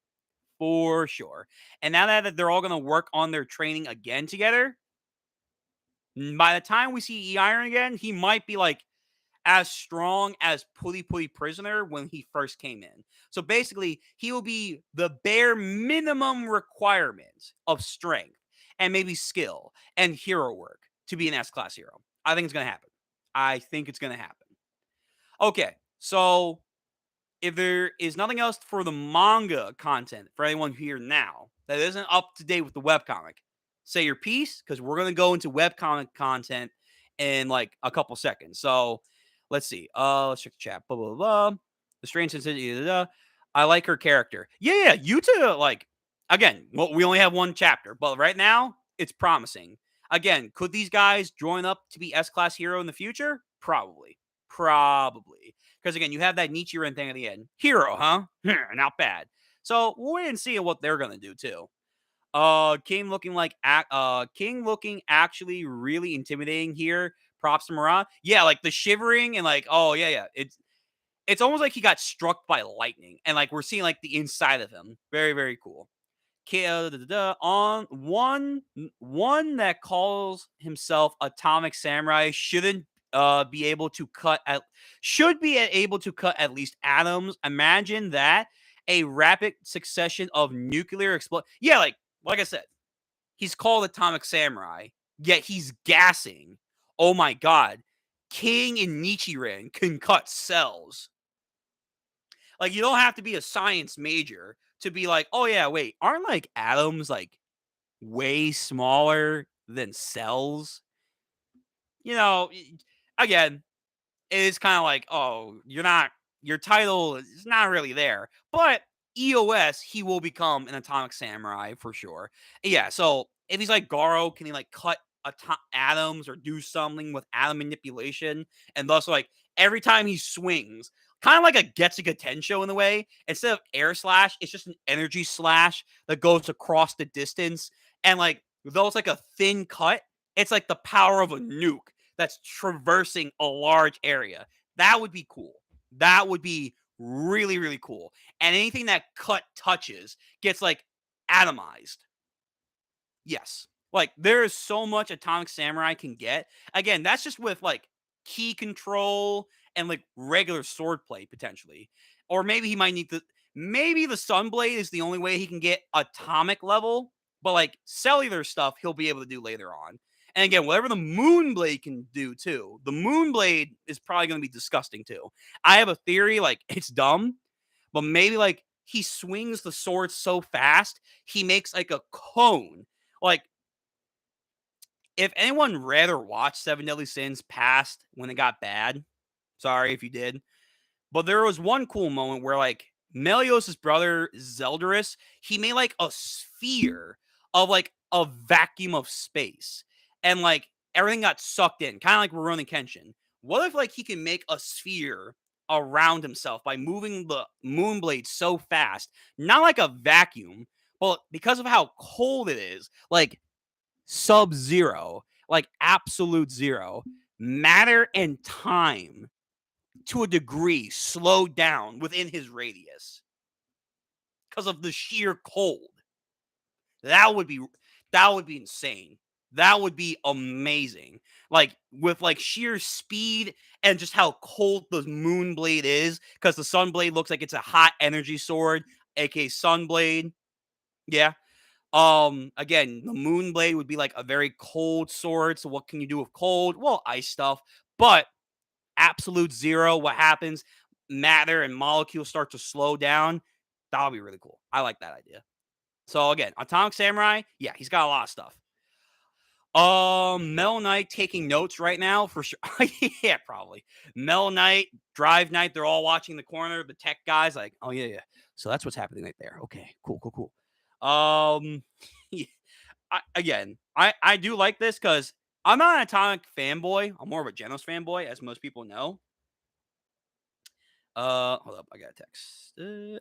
For sure. And now that they're all going to work on their training again together, by the time we see E Iron again, he might be like as strong as Puli Puli Prisoner when he first came in. So basically, he will be the bare minimum requirement of strength and maybe skill and hero work to be an S class hero. I think it's going to happen. I think it's going to happen. Okay, so if there is nothing else for the manga content for anyone here now that isn't up to date with the webcomic, say your piece because we're going to go into webcomic content in like a couple seconds. So let's see. Let's check the chat. Blah, blah, blah. The strange sensitivity. I like her character. Yeah. Yuta, like, again, well, we only have one chapter, but right now it's promising. Again, could these guys join up to be S class hero in the future? Probably. Probably. Because again, you have that Nichiren thing at the end. Hero, huh? Not bad. So we'll wait and see what they're gonna do too. King looking actually really intimidating here. Props to Murat. Yeah, like the shivering and like, oh yeah. It's almost like he got struck by lightning, and like we're seeing like the inside of him. Very, very cool. On one that calls himself Atomic Samurai be able to cut at should be able to cut at least atoms. Imagine that, a rapid succession of nuclear explosion. Yeah, like I said, he's called Atomic Samurai, yet he's gassing. Oh my god. King and Nichiren can cut cells. Like, you don't have to be a science major to be like, oh yeah, wait, aren't like atoms like way smaller than cells? You know, again, it is kind of like, oh, your title is not really there. But EOS, he will become an Atomic Samurai for sure. Yeah, so if he's like Garo, can he like cut atoms or do something with atom manipulation? And thus, like, every time he swings, kind of like a Getsuga Tensho in a way, instead of air slash, it's just an energy slash that goes across the distance. And like, though it's like a thin cut, it's like the power of a nuke that's traversing a large area. That would be cool. That would be really, really cool. And anything that cut touches gets like atomized. Yes. Like, there is so much Atomic Samurai can get. Again, that's just with like key control and like regular swordplay potentially. Or maybe he might need maybe the Sunblade is the only way he can get atomic level, but like cellular stuff he'll be able to do later on. And again, whatever the Moonblade can do too. The Moonblade is probably going to be disgusting too. I have a theory, like, it's dumb, but maybe like he swings the sword so fast, he makes like a cone. Like, if anyone read or watched Seven Deadly Sins past when it got bad, sorry if you did, but there was one cool moment where like Melios's brother Zeldris, he made like a sphere of like a vacuum of space, and like everything got sucked in, kind of like Rurouni Kenshin. What if like he can make a sphere around himself by moving the Moonblade so fast, not like a vacuum, but because of how cold it is, like sub-zero, like absolute zero, matter and time to a degree slowed down within his radius because of the sheer cold. That would be insane. That would be amazing. Like, with like sheer speed and just how cold the Moonblade is, because the Sunblade looks like it's a hot energy sword, aka Sunblade. Yeah. Again, the Moonblade would be like a very cold sword. So what can you do with cold? Well, ice stuff. But absolute zero, what happens? Matter and molecules start to slow down. That'll be really cool. I like that idea. So again, Atomic Samurai, yeah, he's got a lot of stuff. Mel Knight taking notes right now for sure. Yeah, probably. Mel Knight, Drive Knight, they're all watching the corner. The tech guys, like, oh yeah, yeah. So that's what's happening right there. Okay, cool, cool, cool. Yeah, I do like this because I'm not an Atomic fanboy. I'm more of a Genos fanboy, as most people know. Hold up, I got a text.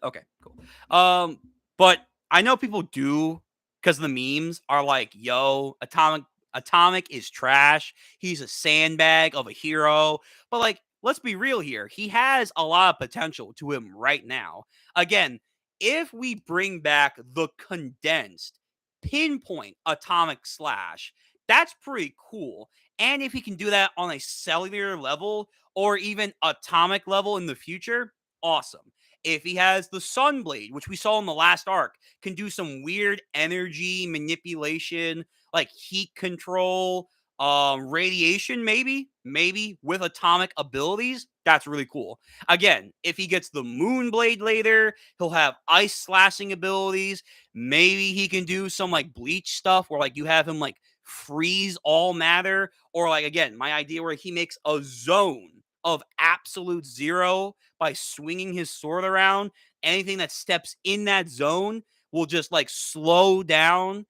Okay, cool. Um, but I know people do because the memes are like, "Yo, Atomic is trash. He's a sandbag of a hero." But like, let's be real here. He has a lot of potential to him right now. Again, if we bring back the condensed pinpoint Atomic Slash, that's pretty cool. And if he can do that on a cellular level, or even atomic level in the future, awesome. If he has the Sunblade, which we saw in the last arc, can do some weird energy manipulation, like heat control, radiation, maybe with atomic abilities, that's really cool. Again, if he gets the Moonblade later, he'll have ice slashing abilities. Maybe he can do some like bleach stuff where like you have him like freeze all matter, or like again, my idea where he makes a zone of absolute zero by swinging his sword around. Anything that steps in that zone will just like slow down.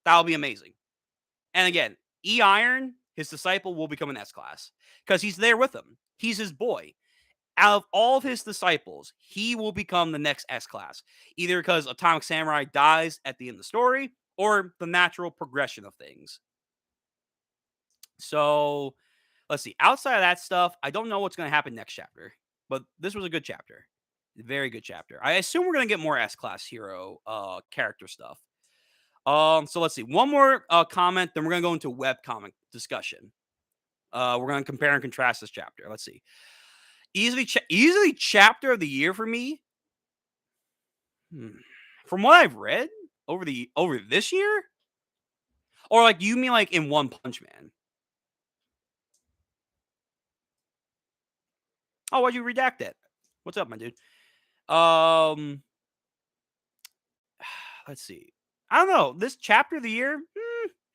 That'll be amazing. And again, E Iron, his disciple, will become an S class because he's there with him. He's his boy. Out of all of his disciples, he will become the next S class, either because Atomic Samurai dies at the end of the story or the natural progression of things. So let's see. Outside of that stuff, I don't know what's going to happen next chapter, but this was a good chapter. Very good chapter. I assume we're going to get more S class hero character stuff. So let's see. One more comment, then we're going to go into web comic discussion. We're going to compare and contrast this chapter. Let's see. Easily chapter of the year for me. From what I've read over this year, or like you mean like in One Punch Man? Oh, why'd you redact it? What's up, my dude? Um, let's see. I don't know. This chapter of the year,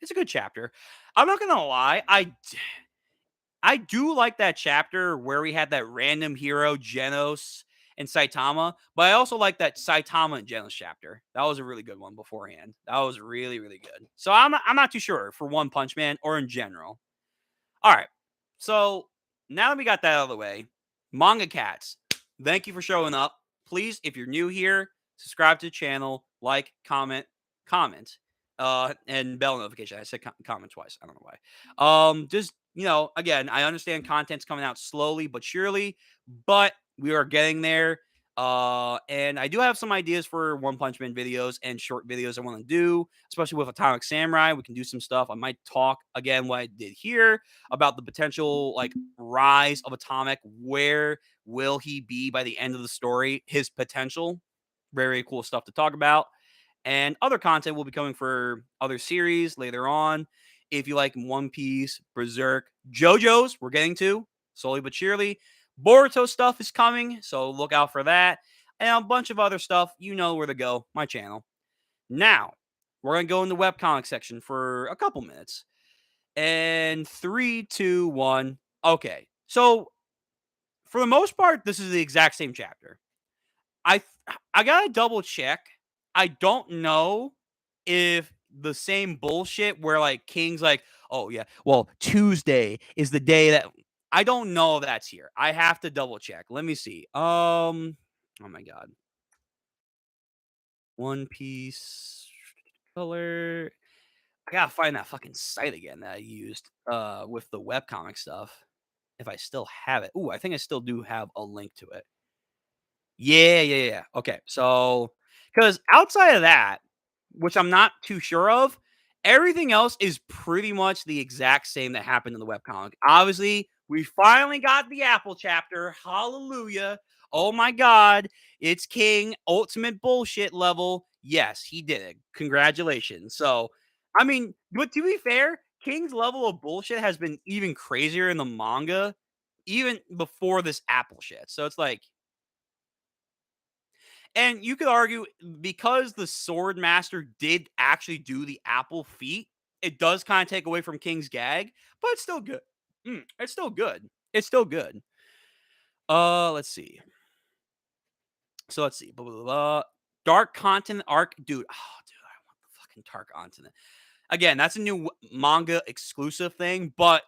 it's a good chapter. I'm not gonna lie. I do like that chapter where we had that random hero, Genos and Saitama, but I also like that Saitama and Genos chapter. That was a really good one beforehand. That was really, really good. So I'm not too sure for One Punch Man or in general. All right. So now that we got that out of the way, Manga Cats, thank you for showing up. Please, if you're new here, subscribe to the channel, like, comment, and bell notification. I said comment twice. I don't know why. Just again, I understand content's coming out slowly but surely, but we are getting there. And I do have some ideas for One Punch Man videos and short videos I want to do, especially with Atomic Samurai. We can do some stuff. I might talk again what I did here about the potential like rise of Atomic. Where will he be by the end of the story? His potential. Very cool stuff to talk about. And other content will be coming for other series later on. If you like One Piece, Berserk, JoJo's, we're getting to slowly but surely. Boruto stuff is coming, so look out for that. And a bunch of other stuff. You know where to go. My channel. Now, we're going to go in the webcomic section for a couple minutes. And three, two, one. Okay. So, for the most part, this is the exact same chapter. I I gotta double check. I don't know if the same bullshit where like King's like, oh yeah, well Tuesday is the day that I don't know if that's here. I have to double check. Let me see. Oh my god, One Piece color. I gotta find that fucking site again that I used with the webcomic stuff. If I still have it. Ooh, I think I still do have a link to it. Yeah. Okay, so because outside of that, which I'm not too sure of, everything else is pretty much the exact same that happened in the webcomic. Obviously, we finally got the Apple chapter. Hallelujah. Oh my God. It's King, ultimate bullshit level. Yes, he did it. Congratulations. So, I mean, but to be fair, King's level of bullshit has been even crazier in the manga, even before this Apple shit. So it's like, and you could argue because the sword master did actually do the apple feat, it does kind of take away from King's gag, but it's still good. It's still good. It's still good. Let's see. So let's see. Blah, blah, blah, blah. Dark Continent arc, dude. Oh, dude, I want the fucking Dark Continent. Again, that's a new manga exclusive thing, but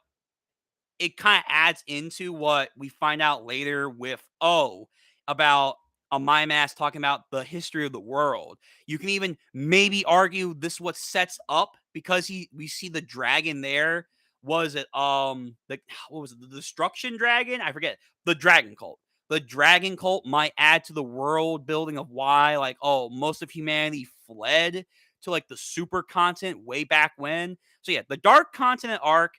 it kind of adds into what we find out later with about a my mask talking about the history of the world. You can even maybe argue this what sets up because we see the dragon there. Was it the what was it, the destruction dragon? I forget. The dragon cult. The dragon cult might add to the world building of why, like, oh, most of humanity fled to like the super continent way back when. So yeah, the dark continent arc,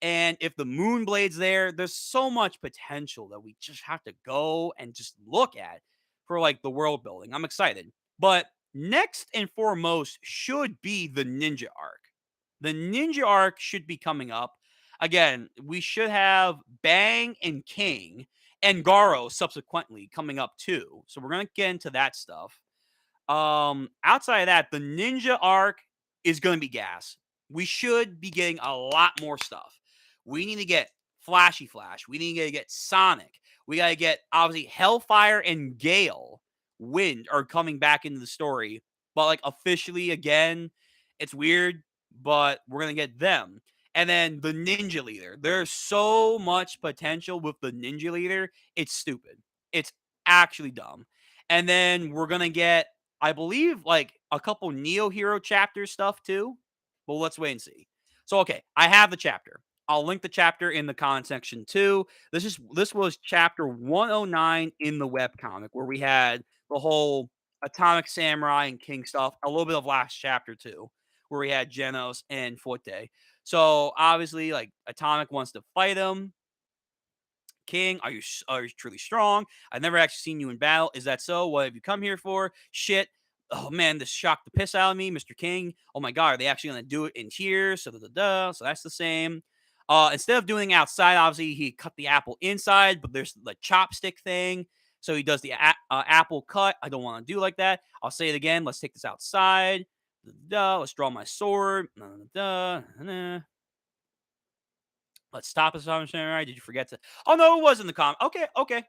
and if the Moonblade's there, there's so much potential that we just have to go and just look at for like the world building. I'm excited. But next and foremost should be the ninja arc. The ninja arc should be coming up. Again, we should have Bang and King and Garo subsequently coming up too. So we're going to get into that stuff. Outside of that, the ninja arc is going to be gas. We should be getting a lot more stuff. We need to get Flashy Flash. We need to get Sonic. We got to get, obviously, Hellfire and Gale Wind are coming back into the story. But, like, officially, again, it's weird, but we're going to get them. And then the Ninja Leader. There's so much potential with the Ninja Leader. It's stupid. It's actually dumb. And then we're going to get, I believe, like, a couple Neo Hero chapter stuff, too. Well, let's wait and see. So, okay, I have the chapter. I'll link the chapter in the comment section too. This was chapter 109 in the webcomic where we had the whole Atomic Samurai and King stuff, a little bit of last chapter too, where we had Genos and Forte. So obviously, like, Atomic wants to fight him. King, are you truly strong? I've never actually seen you in battle. Is that so? What have you come here for? Shit. Oh man, this shocked the piss out of me, Mr. King. Oh my god, are they actually gonna do it in here? So So that's the same. Instead of doing outside, obviously he cut the apple inside, but there's the chopstick thing. So he does the apple cut. I don't want to do like that. I'll say it again. Let's take this outside. Let's draw my sword. Let's stop us. Did you forget to? Oh no, it was in the comment. Okay, okay,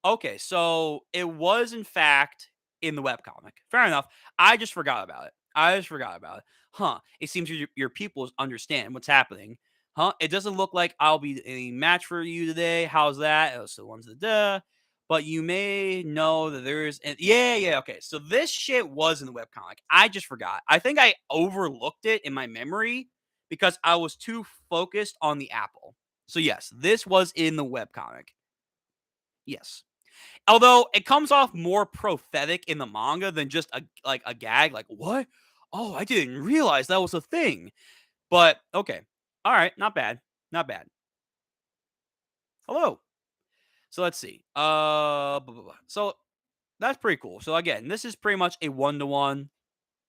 okay. So it was in fact in the webcomic. Fair enough. I just forgot about it. I just forgot about it. Huh. It seems your people understand what's happening. Huh. It doesn't look like I'll be a match for you today. How's that? Oh, so one's the duh. But you may know that there is. Yeah. Okay. So this shit was in the webcomic. I just forgot. I think I overlooked it in my memory because I was too focused on the apple. So yes, this was in the webcomic. Yes. Although it comes off more prophetic in the manga than just a gag, like, "What? Oh, I didn't realize that was a thing." But okay. All right, not bad. Not bad. Hello. So let's see. Blah, blah, blah. So that's pretty cool. So again, this is pretty much a one-to-one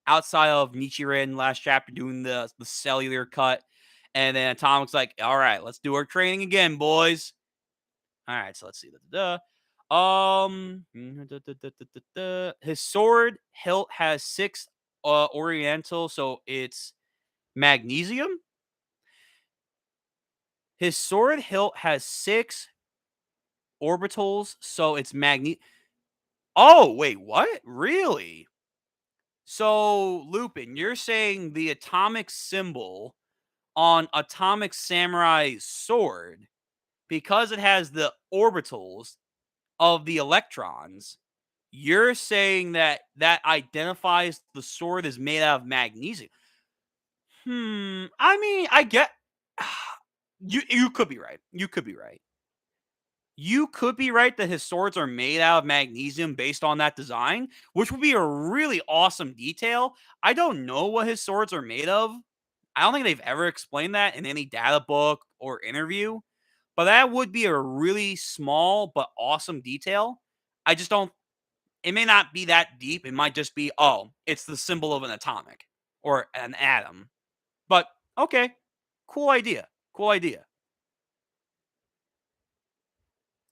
outside of Nichiren last chapter doing the cellular cut. And then Atomic's like, "All right, let's do our training again, boys." All right, so let's see. His sword hilt has 6 oriental, so it's magnesium. His sword hilt has 6 orbitals, so it's Oh, wait, what? Really? So, Lupin, you're saying the atomic symbol on Atomic Samurai's sword, because it has the orbitals of the electrons, you're saying that that identifies the sword is made out of magnesium. I mean, I get you could be right. You could be right. You could be right that his swords are made out of magnesium based on that design, which would be a really awesome detail. I don't know what his swords are made of. I don't think they've ever explained that in any data book or interview, but that would be a really small but awesome detail. I just don't It may not be that deep. It might just be, oh, it's the symbol of an atomic or an atom. But okay, cool idea. Cool idea.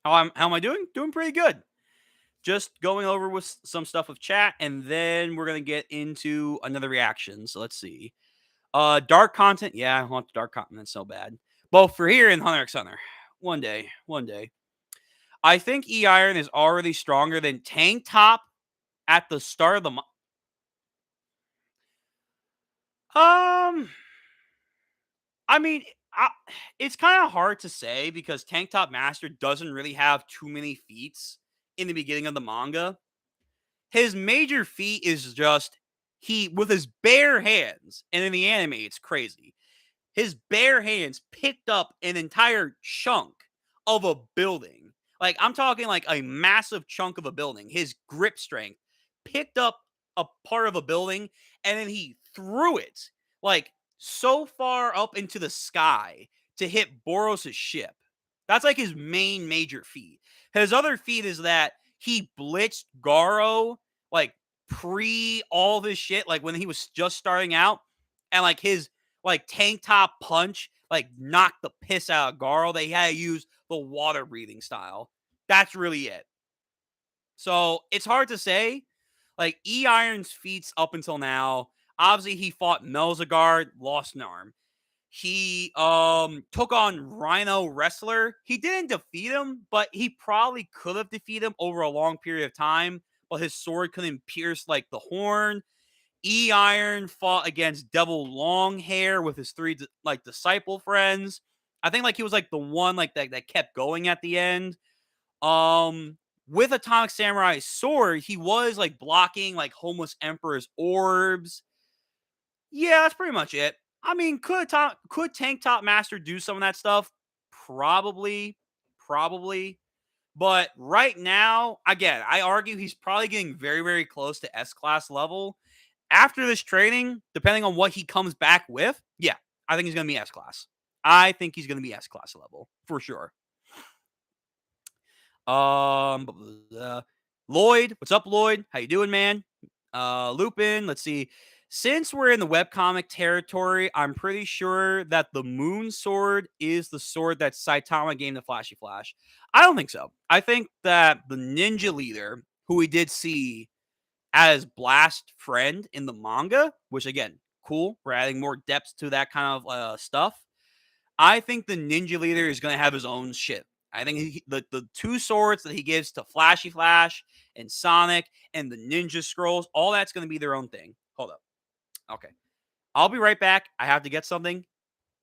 How am I doing? Doing pretty good. Just going over with some stuff with chat, and then we're gonna get into another reaction. So let's see. Dark content. Yeah, I want the dark content so bad. Both for here and Hunter x Hunter. One day, one day. I think E Iron is already stronger than Tank Top at the start of the um. I mean, I, it's kind of hard to say because Tank Top Master doesn't really have too many feats in the beginning of the manga. His major feat is just he with his bare hands, and in the anime, it's crazy. His bare hands picked up an entire chunk of a building. Like I'm talking like a massive chunk of a building. His grip strength picked up a part of a building and then he threw it like so far up into the sky to hit Boros' ship. That's like his main major feat. His other feat is that he blitzed Garo like pre all this shit, like when he was just starting out, and like his like tank top punch like knocked the piss out of Garo. They had to use the water breathing style. That's really it. So it's hard to say. Like E Iron's feats up until now, obviously he fought Melzagard, lost an arm. He took on Rhino Wrestler. He didn't defeat him, but he probably could have defeated him over a long period of time. But his sword couldn't pierce like the horn. E Iron fought against Devil Longhair with his three like disciple friends. I think like he was like the one like that kept going at the end. Um, with Atomic Samurai's sword, he was like blocking like Homeless Emperor's orbs. Yeah, that's pretty much it. I mean, could Tank Top Master do some of that stuff? Probably, probably. But right now, again, I argue he's probably getting very, very close to S class level. After this training, depending on what he comes back with, yeah, I think he's going to be S class. I think he's going to be S class level for sure. Um, Lloyd, what's up, Lloyd? How you doing, man? Lupin, let's see. Since we're in the webcomic territory, I'm pretty sure that the Moon Sword is the sword that Saitama gave to Flashy Flash. I don't think so. I think that the ninja leader, who we did see as Blast friend in the manga, which again, cool. We're adding more depth to that kind of stuff. I think the ninja leader is going to have his own shit. I think the two swords that he gives to Flashy Flash and Sonic and the Ninja Scrolls, all that's going to be their own thing. Hold up. Okay. I'll be right back. I have to get something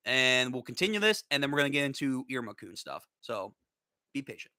and we'll continue this and then we're going to get into Irma-kun stuff. So be patient.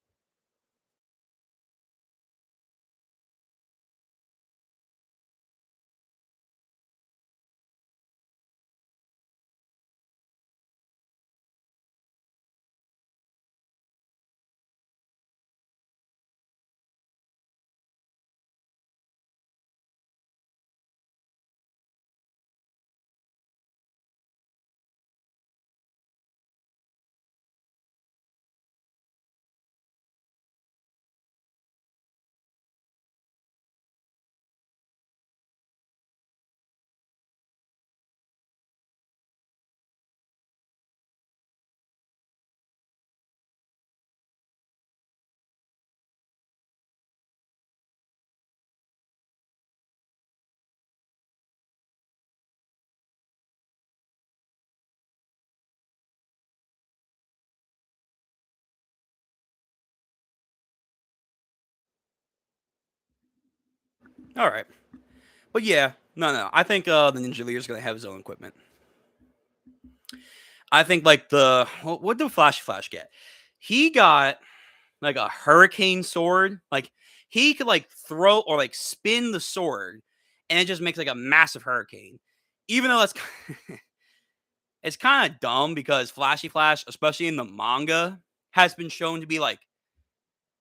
All right. But yeah, no. I think the ninja leader is going to have his own equipment. I think like what did Flash get? He got like a hurricane sword. Like he could like throw or like spin the sword and it just makes like a massive hurricane. Even though that's it's kind of dumb because Flashy Flash, especially in the manga, has been shown to be like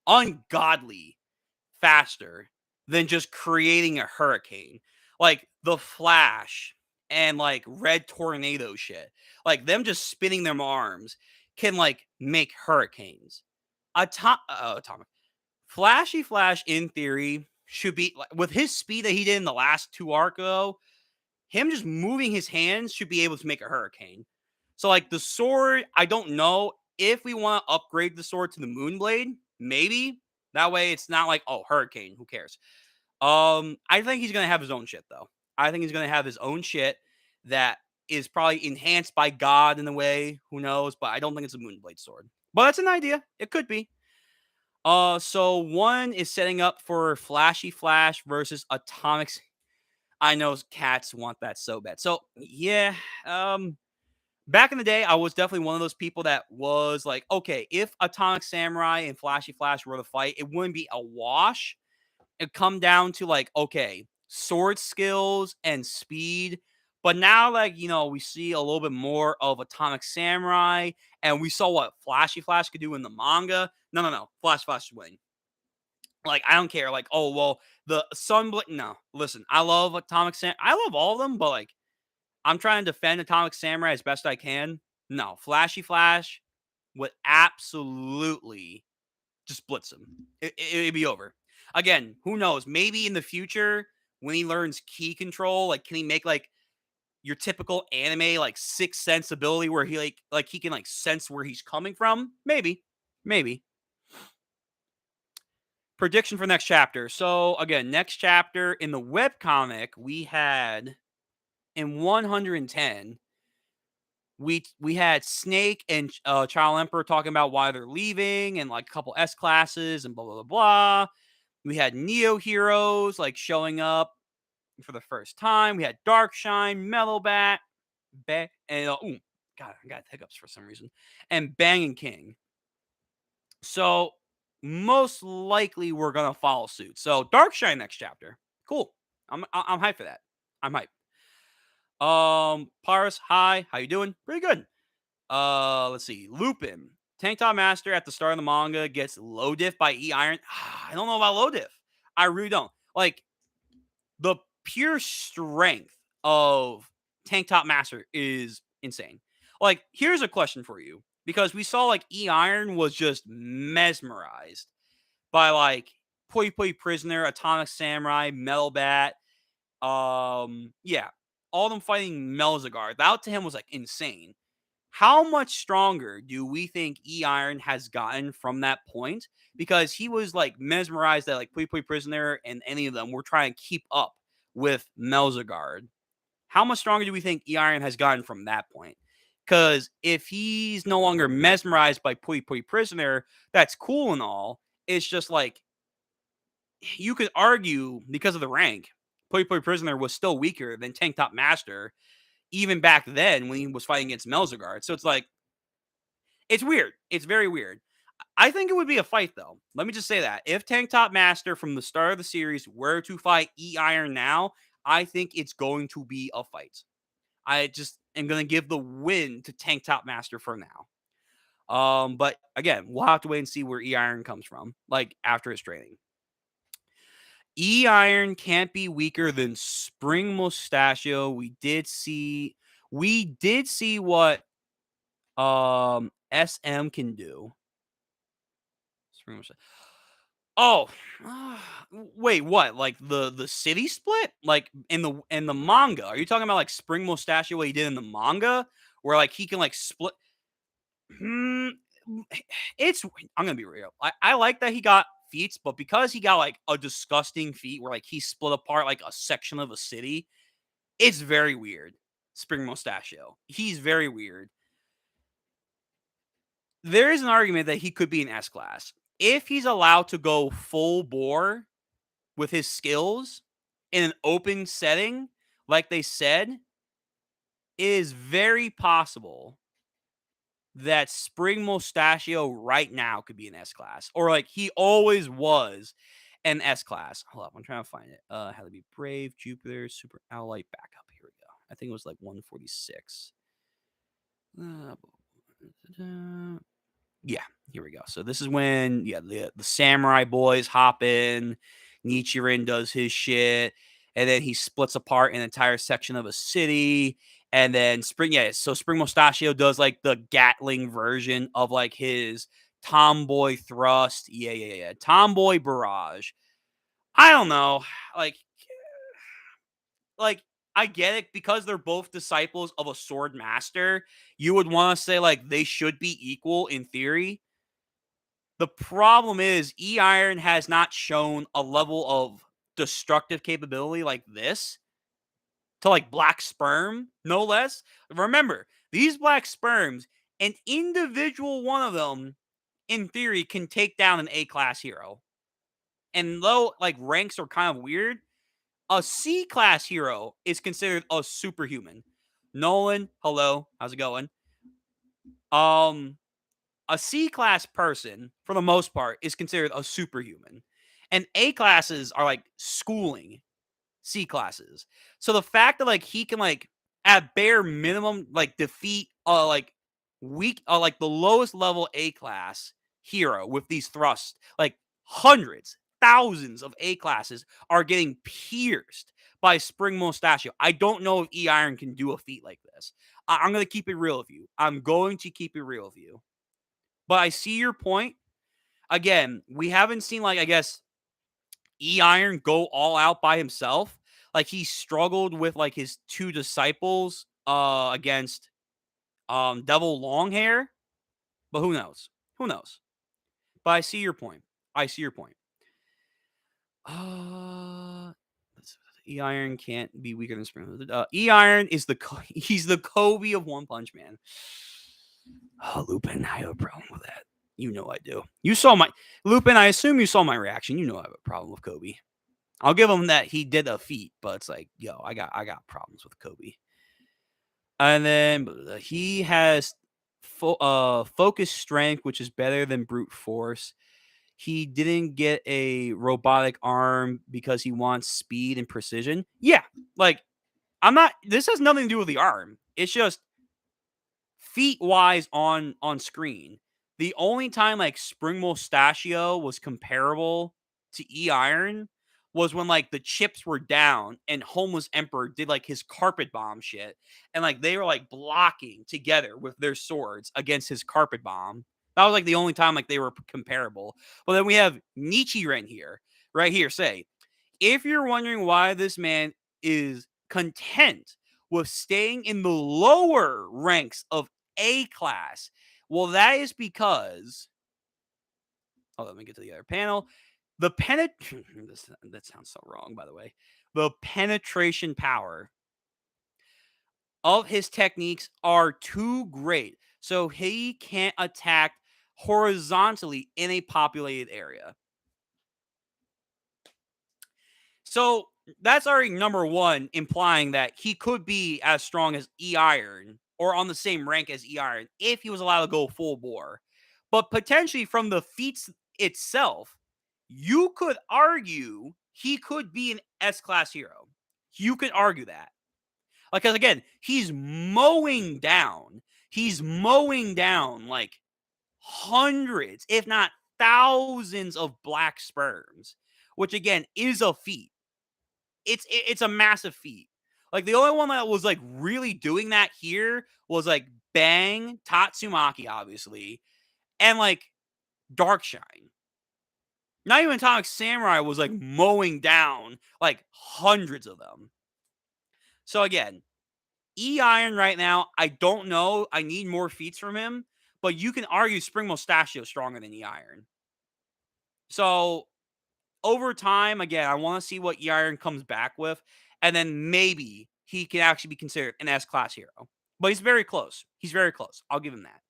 ungodly faster than just creating a hurricane. Like the Flash and like Red Tornado shit. Like them just spinning their arms can like make hurricanes. Atomic. Flashy Flash, in theory, should be like, with his speed that he did in the last two arc though, him just moving his hands should be able to make a hurricane. So like the sword, I don't know if we want to upgrade the sword to the Moonblade. Maybe that way it's not like oh hurricane. Who cares? I think he's gonna have his own shit though. I think he's gonna have his own shit that is probably enhanced by God in a way. Who knows? But I don't think it's a Moonblade sword. But that's an idea. It could be. So one is setting up for Flashy Flash versus Atomics. I know cats want that so bad. So yeah, back in the day, I was definitely one of those people that was like, okay, if Atomic Samurai and Flashy Flash were to fight, it wouldn't be a wash. It'd come down to like, okay, sword skills and speed. But now, like, we see a little bit more of Atomic Samurai, and we saw what Flashy Flash could do in the manga. No. Flash Flash is winning. Like, I don't care. Like, oh, well, the Sunblade. No, listen, I love Atomic Samurai. I love all of them, but like, I'm trying to defend Atomic Samurai as best I can. No, Flashy Flash would absolutely just blitz him. It'd be over. Again, who knows? Maybe in the future, when he learns key control, like, can he make like your typical anime like sixth sense ability where he like he can like sense where he's coming from? Maybe. Prediction for next chapter. So again, next chapter in the webcomic, we had in 110, we had Snake and Child Emperor talking about why they're leaving and like a couple S classes and blah blah blah blah. We had Neo Heroes like showing up for the first time. We had Darkshine, Mellowbat, and ooh, God, I got hiccups for some reason, and Banging King. So most likely we're gonna follow suit. So Darkshine next chapter, cool. I'm hyped for that. I'm hyped. Paris, hi, how you doing? Pretty good. Let's see. Lupin, Tank Top Master at the start of the manga gets low diff by E Iron. I don't know about low diff. I really don't. Like, the pure strength of Tank Top Master is insane. Like, here's a question for you, because we saw like E Iron was just mesmerized by like Poi Poi Prisoner, Atomic Samurai, Metal Bat. Yeah, all them fighting Melzagar. That to him was like insane. How much stronger do we think E Iron has gotten from that point? Because he was like mesmerized that like Pui Pui Prisoner and any of them were trying to keep up with Melzagard. How much stronger do we think E Iron has gotten from that point? Because if he's no longer mesmerized by Pui Pui Prisoner, that's cool and all. It's just like, you could argue because of the rank, Pui Pui Prisoner was still weaker than Tank Top Master, even back then when he was fighting against Melzagard. So it's like, it's weird. It's very weird. I think it would be a fight, though. Let me just say that. If Tank Top Master from the start of the series were to fight E Iron now, I think it's going to be a fight. I just am going to give the win to Tank Top Master for now. But again, we'll have to wait and see where E Iron comes from, like after his training. E Iron can't be weaker than Spring Mustachio. We did see what SM can do. Spring Mustachio. Oh, wait, what? Like the city split? Like in the manga? Are you talking about like Spring Mustachio what he did in the manga, where like he can like split? Hmm, it's I'm gonna be real. I like that he got feats, but because he got like a disgusting feat where like he split apart like a section of a city, it's very weird. Spring Mustachio, he's very weird. There is an argument that he could be an S class if he's allowed to go full bore with his skills in an open setting, like they said. It is very possible that Spring Mustachio right now could be an S class, or like he always was an S class. Hold up, I'm trying to find it. How to be brave, Jupiter, Super Allight, backup. Here we go. I think it was like 146. Yeah, here we go. So this is when the samurai boys hop in, Nichiren does his shit, and then he splits apart an entire section of a city. And then Spring Mustachio does like the Gatling version of like his tomboy thrust. Yeah. Tomboy barrage. I don't know. Like like I get it because they're both disciples of a sword master. You would want to say like they should be equal in theory. The problem is E Iron has not shown a level of destructive capability like this to like black sperm, no less. Remember, these black sperms, an individual one of them, in theory, can take down an A-class hero. And though like ranks are kind of weird, a C-class hero is considered a superhuman. Nolan, hello, how's it going? A C-class person, for the most part, is considered a superhuman. And A-classes are like schooling C-classes. So the fact that like he can like at bare minimum like defeat like weak like the lowest level A-class hero with these thrusts, like hundreds, thousands of A-classes are getting pierced by Spring Mustachio. I don't know if E-Iron can do a feat like this. I'm going to keep it real with you. I'm going to keep it real with you. But I see your point. Again, we haven't seen like I guess E-Iron go all out by himself. Like he struggled with like his two disciples against Devil Longhair. But who knows? Who knows? But I see your point. I see your point. E-Iron can't be weaker than Spring. E-Iron is he's the Kobe of One Punch Man. Oh, Lupin, I have a problem with that. You know I do. You saw my Lupin. I assume you saw my reaction. You know I have a problem with Kobe. I'll give him that he did a feat, but it's like, yo, I got problems with Kobe. And then he has focus strength, which is better than brute force. He didn't get a robotic arm because he wants speed and precision. Yeah, like this has nothing to do with the arm. It's just feet wise on screen. The only time like Spring Mustachio was comparable to E-Iron was when like the chips were down and Homeless Emperor did like his carpet bomb shit, and like they were like blocking together with their swords against his carpet bomb. That was like the only time like they were comparable. But then we have Nichiren here, right here. Say, if you're wondering why this man is content with staying in the lower ranks of A-class, well, that is because. Oh, let me get to the other panel. The that sounds so wrong, by the way. The penetration power of his techniques are too great, so he can't attack horizontally in a populated area. So that's already number one, implying that he could be as strong as E-Iron or on the same rank as E-Iron if he was allowed to go full bore. But potentially from the feats itself, you could argue he could be an S-class hero. You could argue that. Because again, he's mowing down like hundreds, if not thousands of black sperms, which again is a feat. It's a massive feat. Like the only one that was like really doing that here was like Bang, Tatsumaki, obviously, and like Darkshine. Not even Atomic Samurai was like mowing down like hundreds of them. So again, E-Iron right now, I don't know. I need more feats from him, but you can argue Spring Mustachio is stronger than E-Iron. So over time, again, I want to see what E-Iron comes back with, and then maybe he can actually be considered an S-class hero. But he's very close. He's very close. I'll give him that.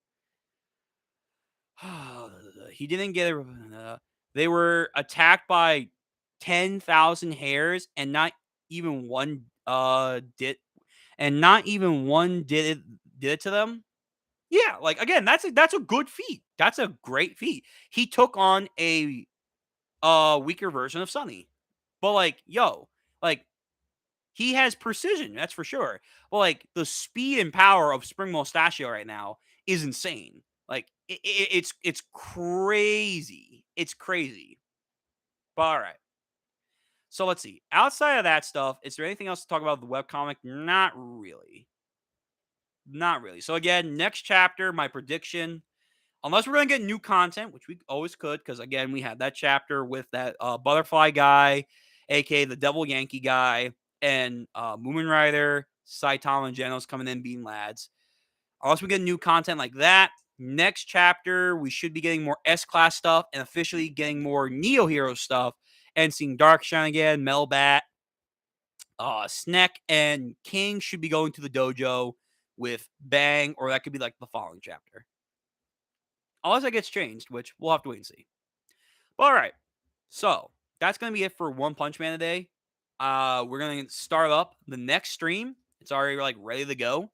He didn't get it. They were attacked by 10,000 hairs, and not even one did it to them. Yeah, like again, that's a good feat. That's a great feat. He took on a weaker version of Sunny. But like, yo, like he has precision, that's for sure. But like the speed and power of Spring Mustachio right now is insane. Like it's crazy. It's crazy. But all right. So let's see. Outside of that stuff, is there anything else to talk about the webcomic? Not really. Not really. So again, next chapter, my prediction, unless we're going to get new content, which we always could, because again, we had that chapter with that butterfly guy, aka the Devil Yankee guy, and Moomin Rider, Saitama, and Genos coming in being lads. Unless we get new content like that, next chapter, we should be getting more S-Class stuff and officially getting more Neo Hero stuff and seeing Darkshine again, Melbat, Snack and King should be going to the dojo with Bang, or that could be like the following chapter. Unless that gets changed, which we'll have to wait and see. But all right. So that's gonna be it for One Punch Man today. We're gonna start up the next stream. It's already like ready to go.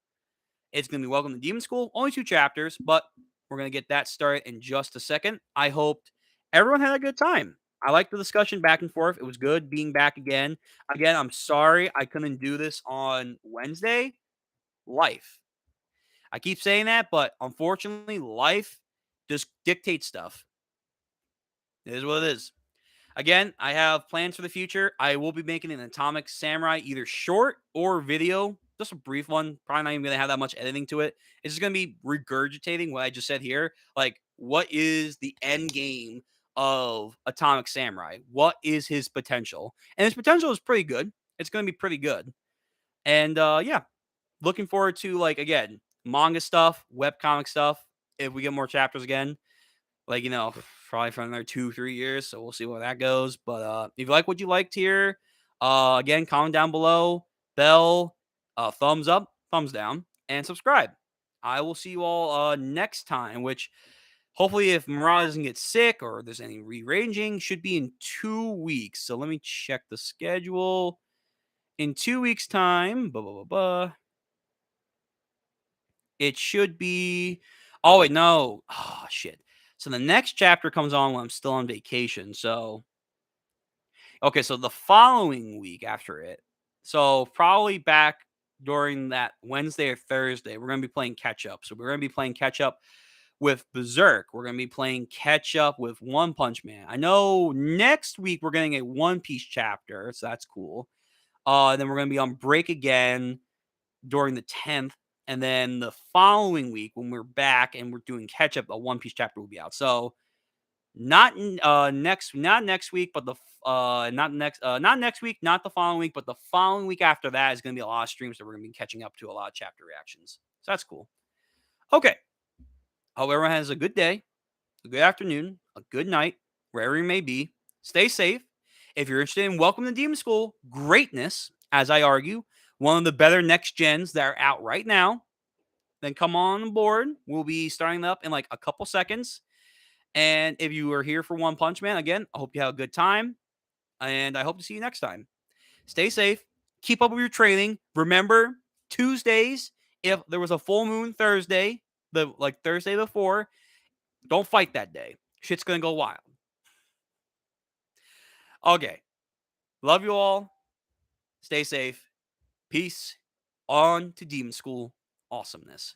It's gonna be Welcome to Demon School. Only 2 chapters, but we're gonna get that started in just a second. I hoped everyone had a good time. I liked the discussion back and forth. It was good being back again. Again, I'm sorry I couldn't do this on Wednesday. Life. I keep saying that, but unfortunately, life just dictates stuff. It is what it is. Again, I have plans for the future. I will be making an Atomic Samurai either short or video, just a brief one. Probably not even going to have that much editing to it. It's just going to be regurgitating what I just said here. Like, what is the end game of Atomic Samurai? What is his potential? And his potential is pretty good. It's going to be pretty good. And yeah, looking forward to, like, again, manga stuff, webcomic stuff. If we get more chapters again, like, probably for another 2, 3 years. So we'll see where that goes. But if you like what you liked here, again, comment down below, bell, thumbs up, thumbs down, and subscribe. I will see you all next time, which hopefully, if Mirage doesn't get sick or there's any rearranging, should be in 2 weeks. So let me check the schedule. In 2 weeks' time, it should be. Oh, wait, no. Oh, shit. So the next chapter comes on when I'm still on vacation. So, okay, so the following week after it. So, probably back during that Wednesday or Thursday, we're going to be playing catch up. So, we're going to be playing catch up with Berserk. We're going to be playing catch up with One Punch Man. I know next week we're getting a One Piece chapter. So, that's cool. And then we're going to be on break again during the 10th. And then the following week, when we're back and we're doing catch up, a One Piece chapter will be out. So not next week, but the not next week, not the following week, but the following week after that is going to be a lot of streams that we're going to be catching up to a lot of chapter reactions. So that's cool. Okay. Hope everyone has a good day, a good afternoon, a good night, wherever you may be. Stay safe. If you're interested in Welcome to Demon School, greatness, as I argue, one of the better next gens that are out right now, then come on board. We'll be starting up in like a couple seconds. And if you are here for One Punch Man, again, I hope you have a good time. And I hope to see you next time. Stay safe. Keep up with your training. Remember, Tuesdays, if there was a full moon Thursday, the like Thursday before, don't fight that day. Shit's gonna go wild. Okay. Love you all. Stay safe. Peace. On to Demon School awesomeness.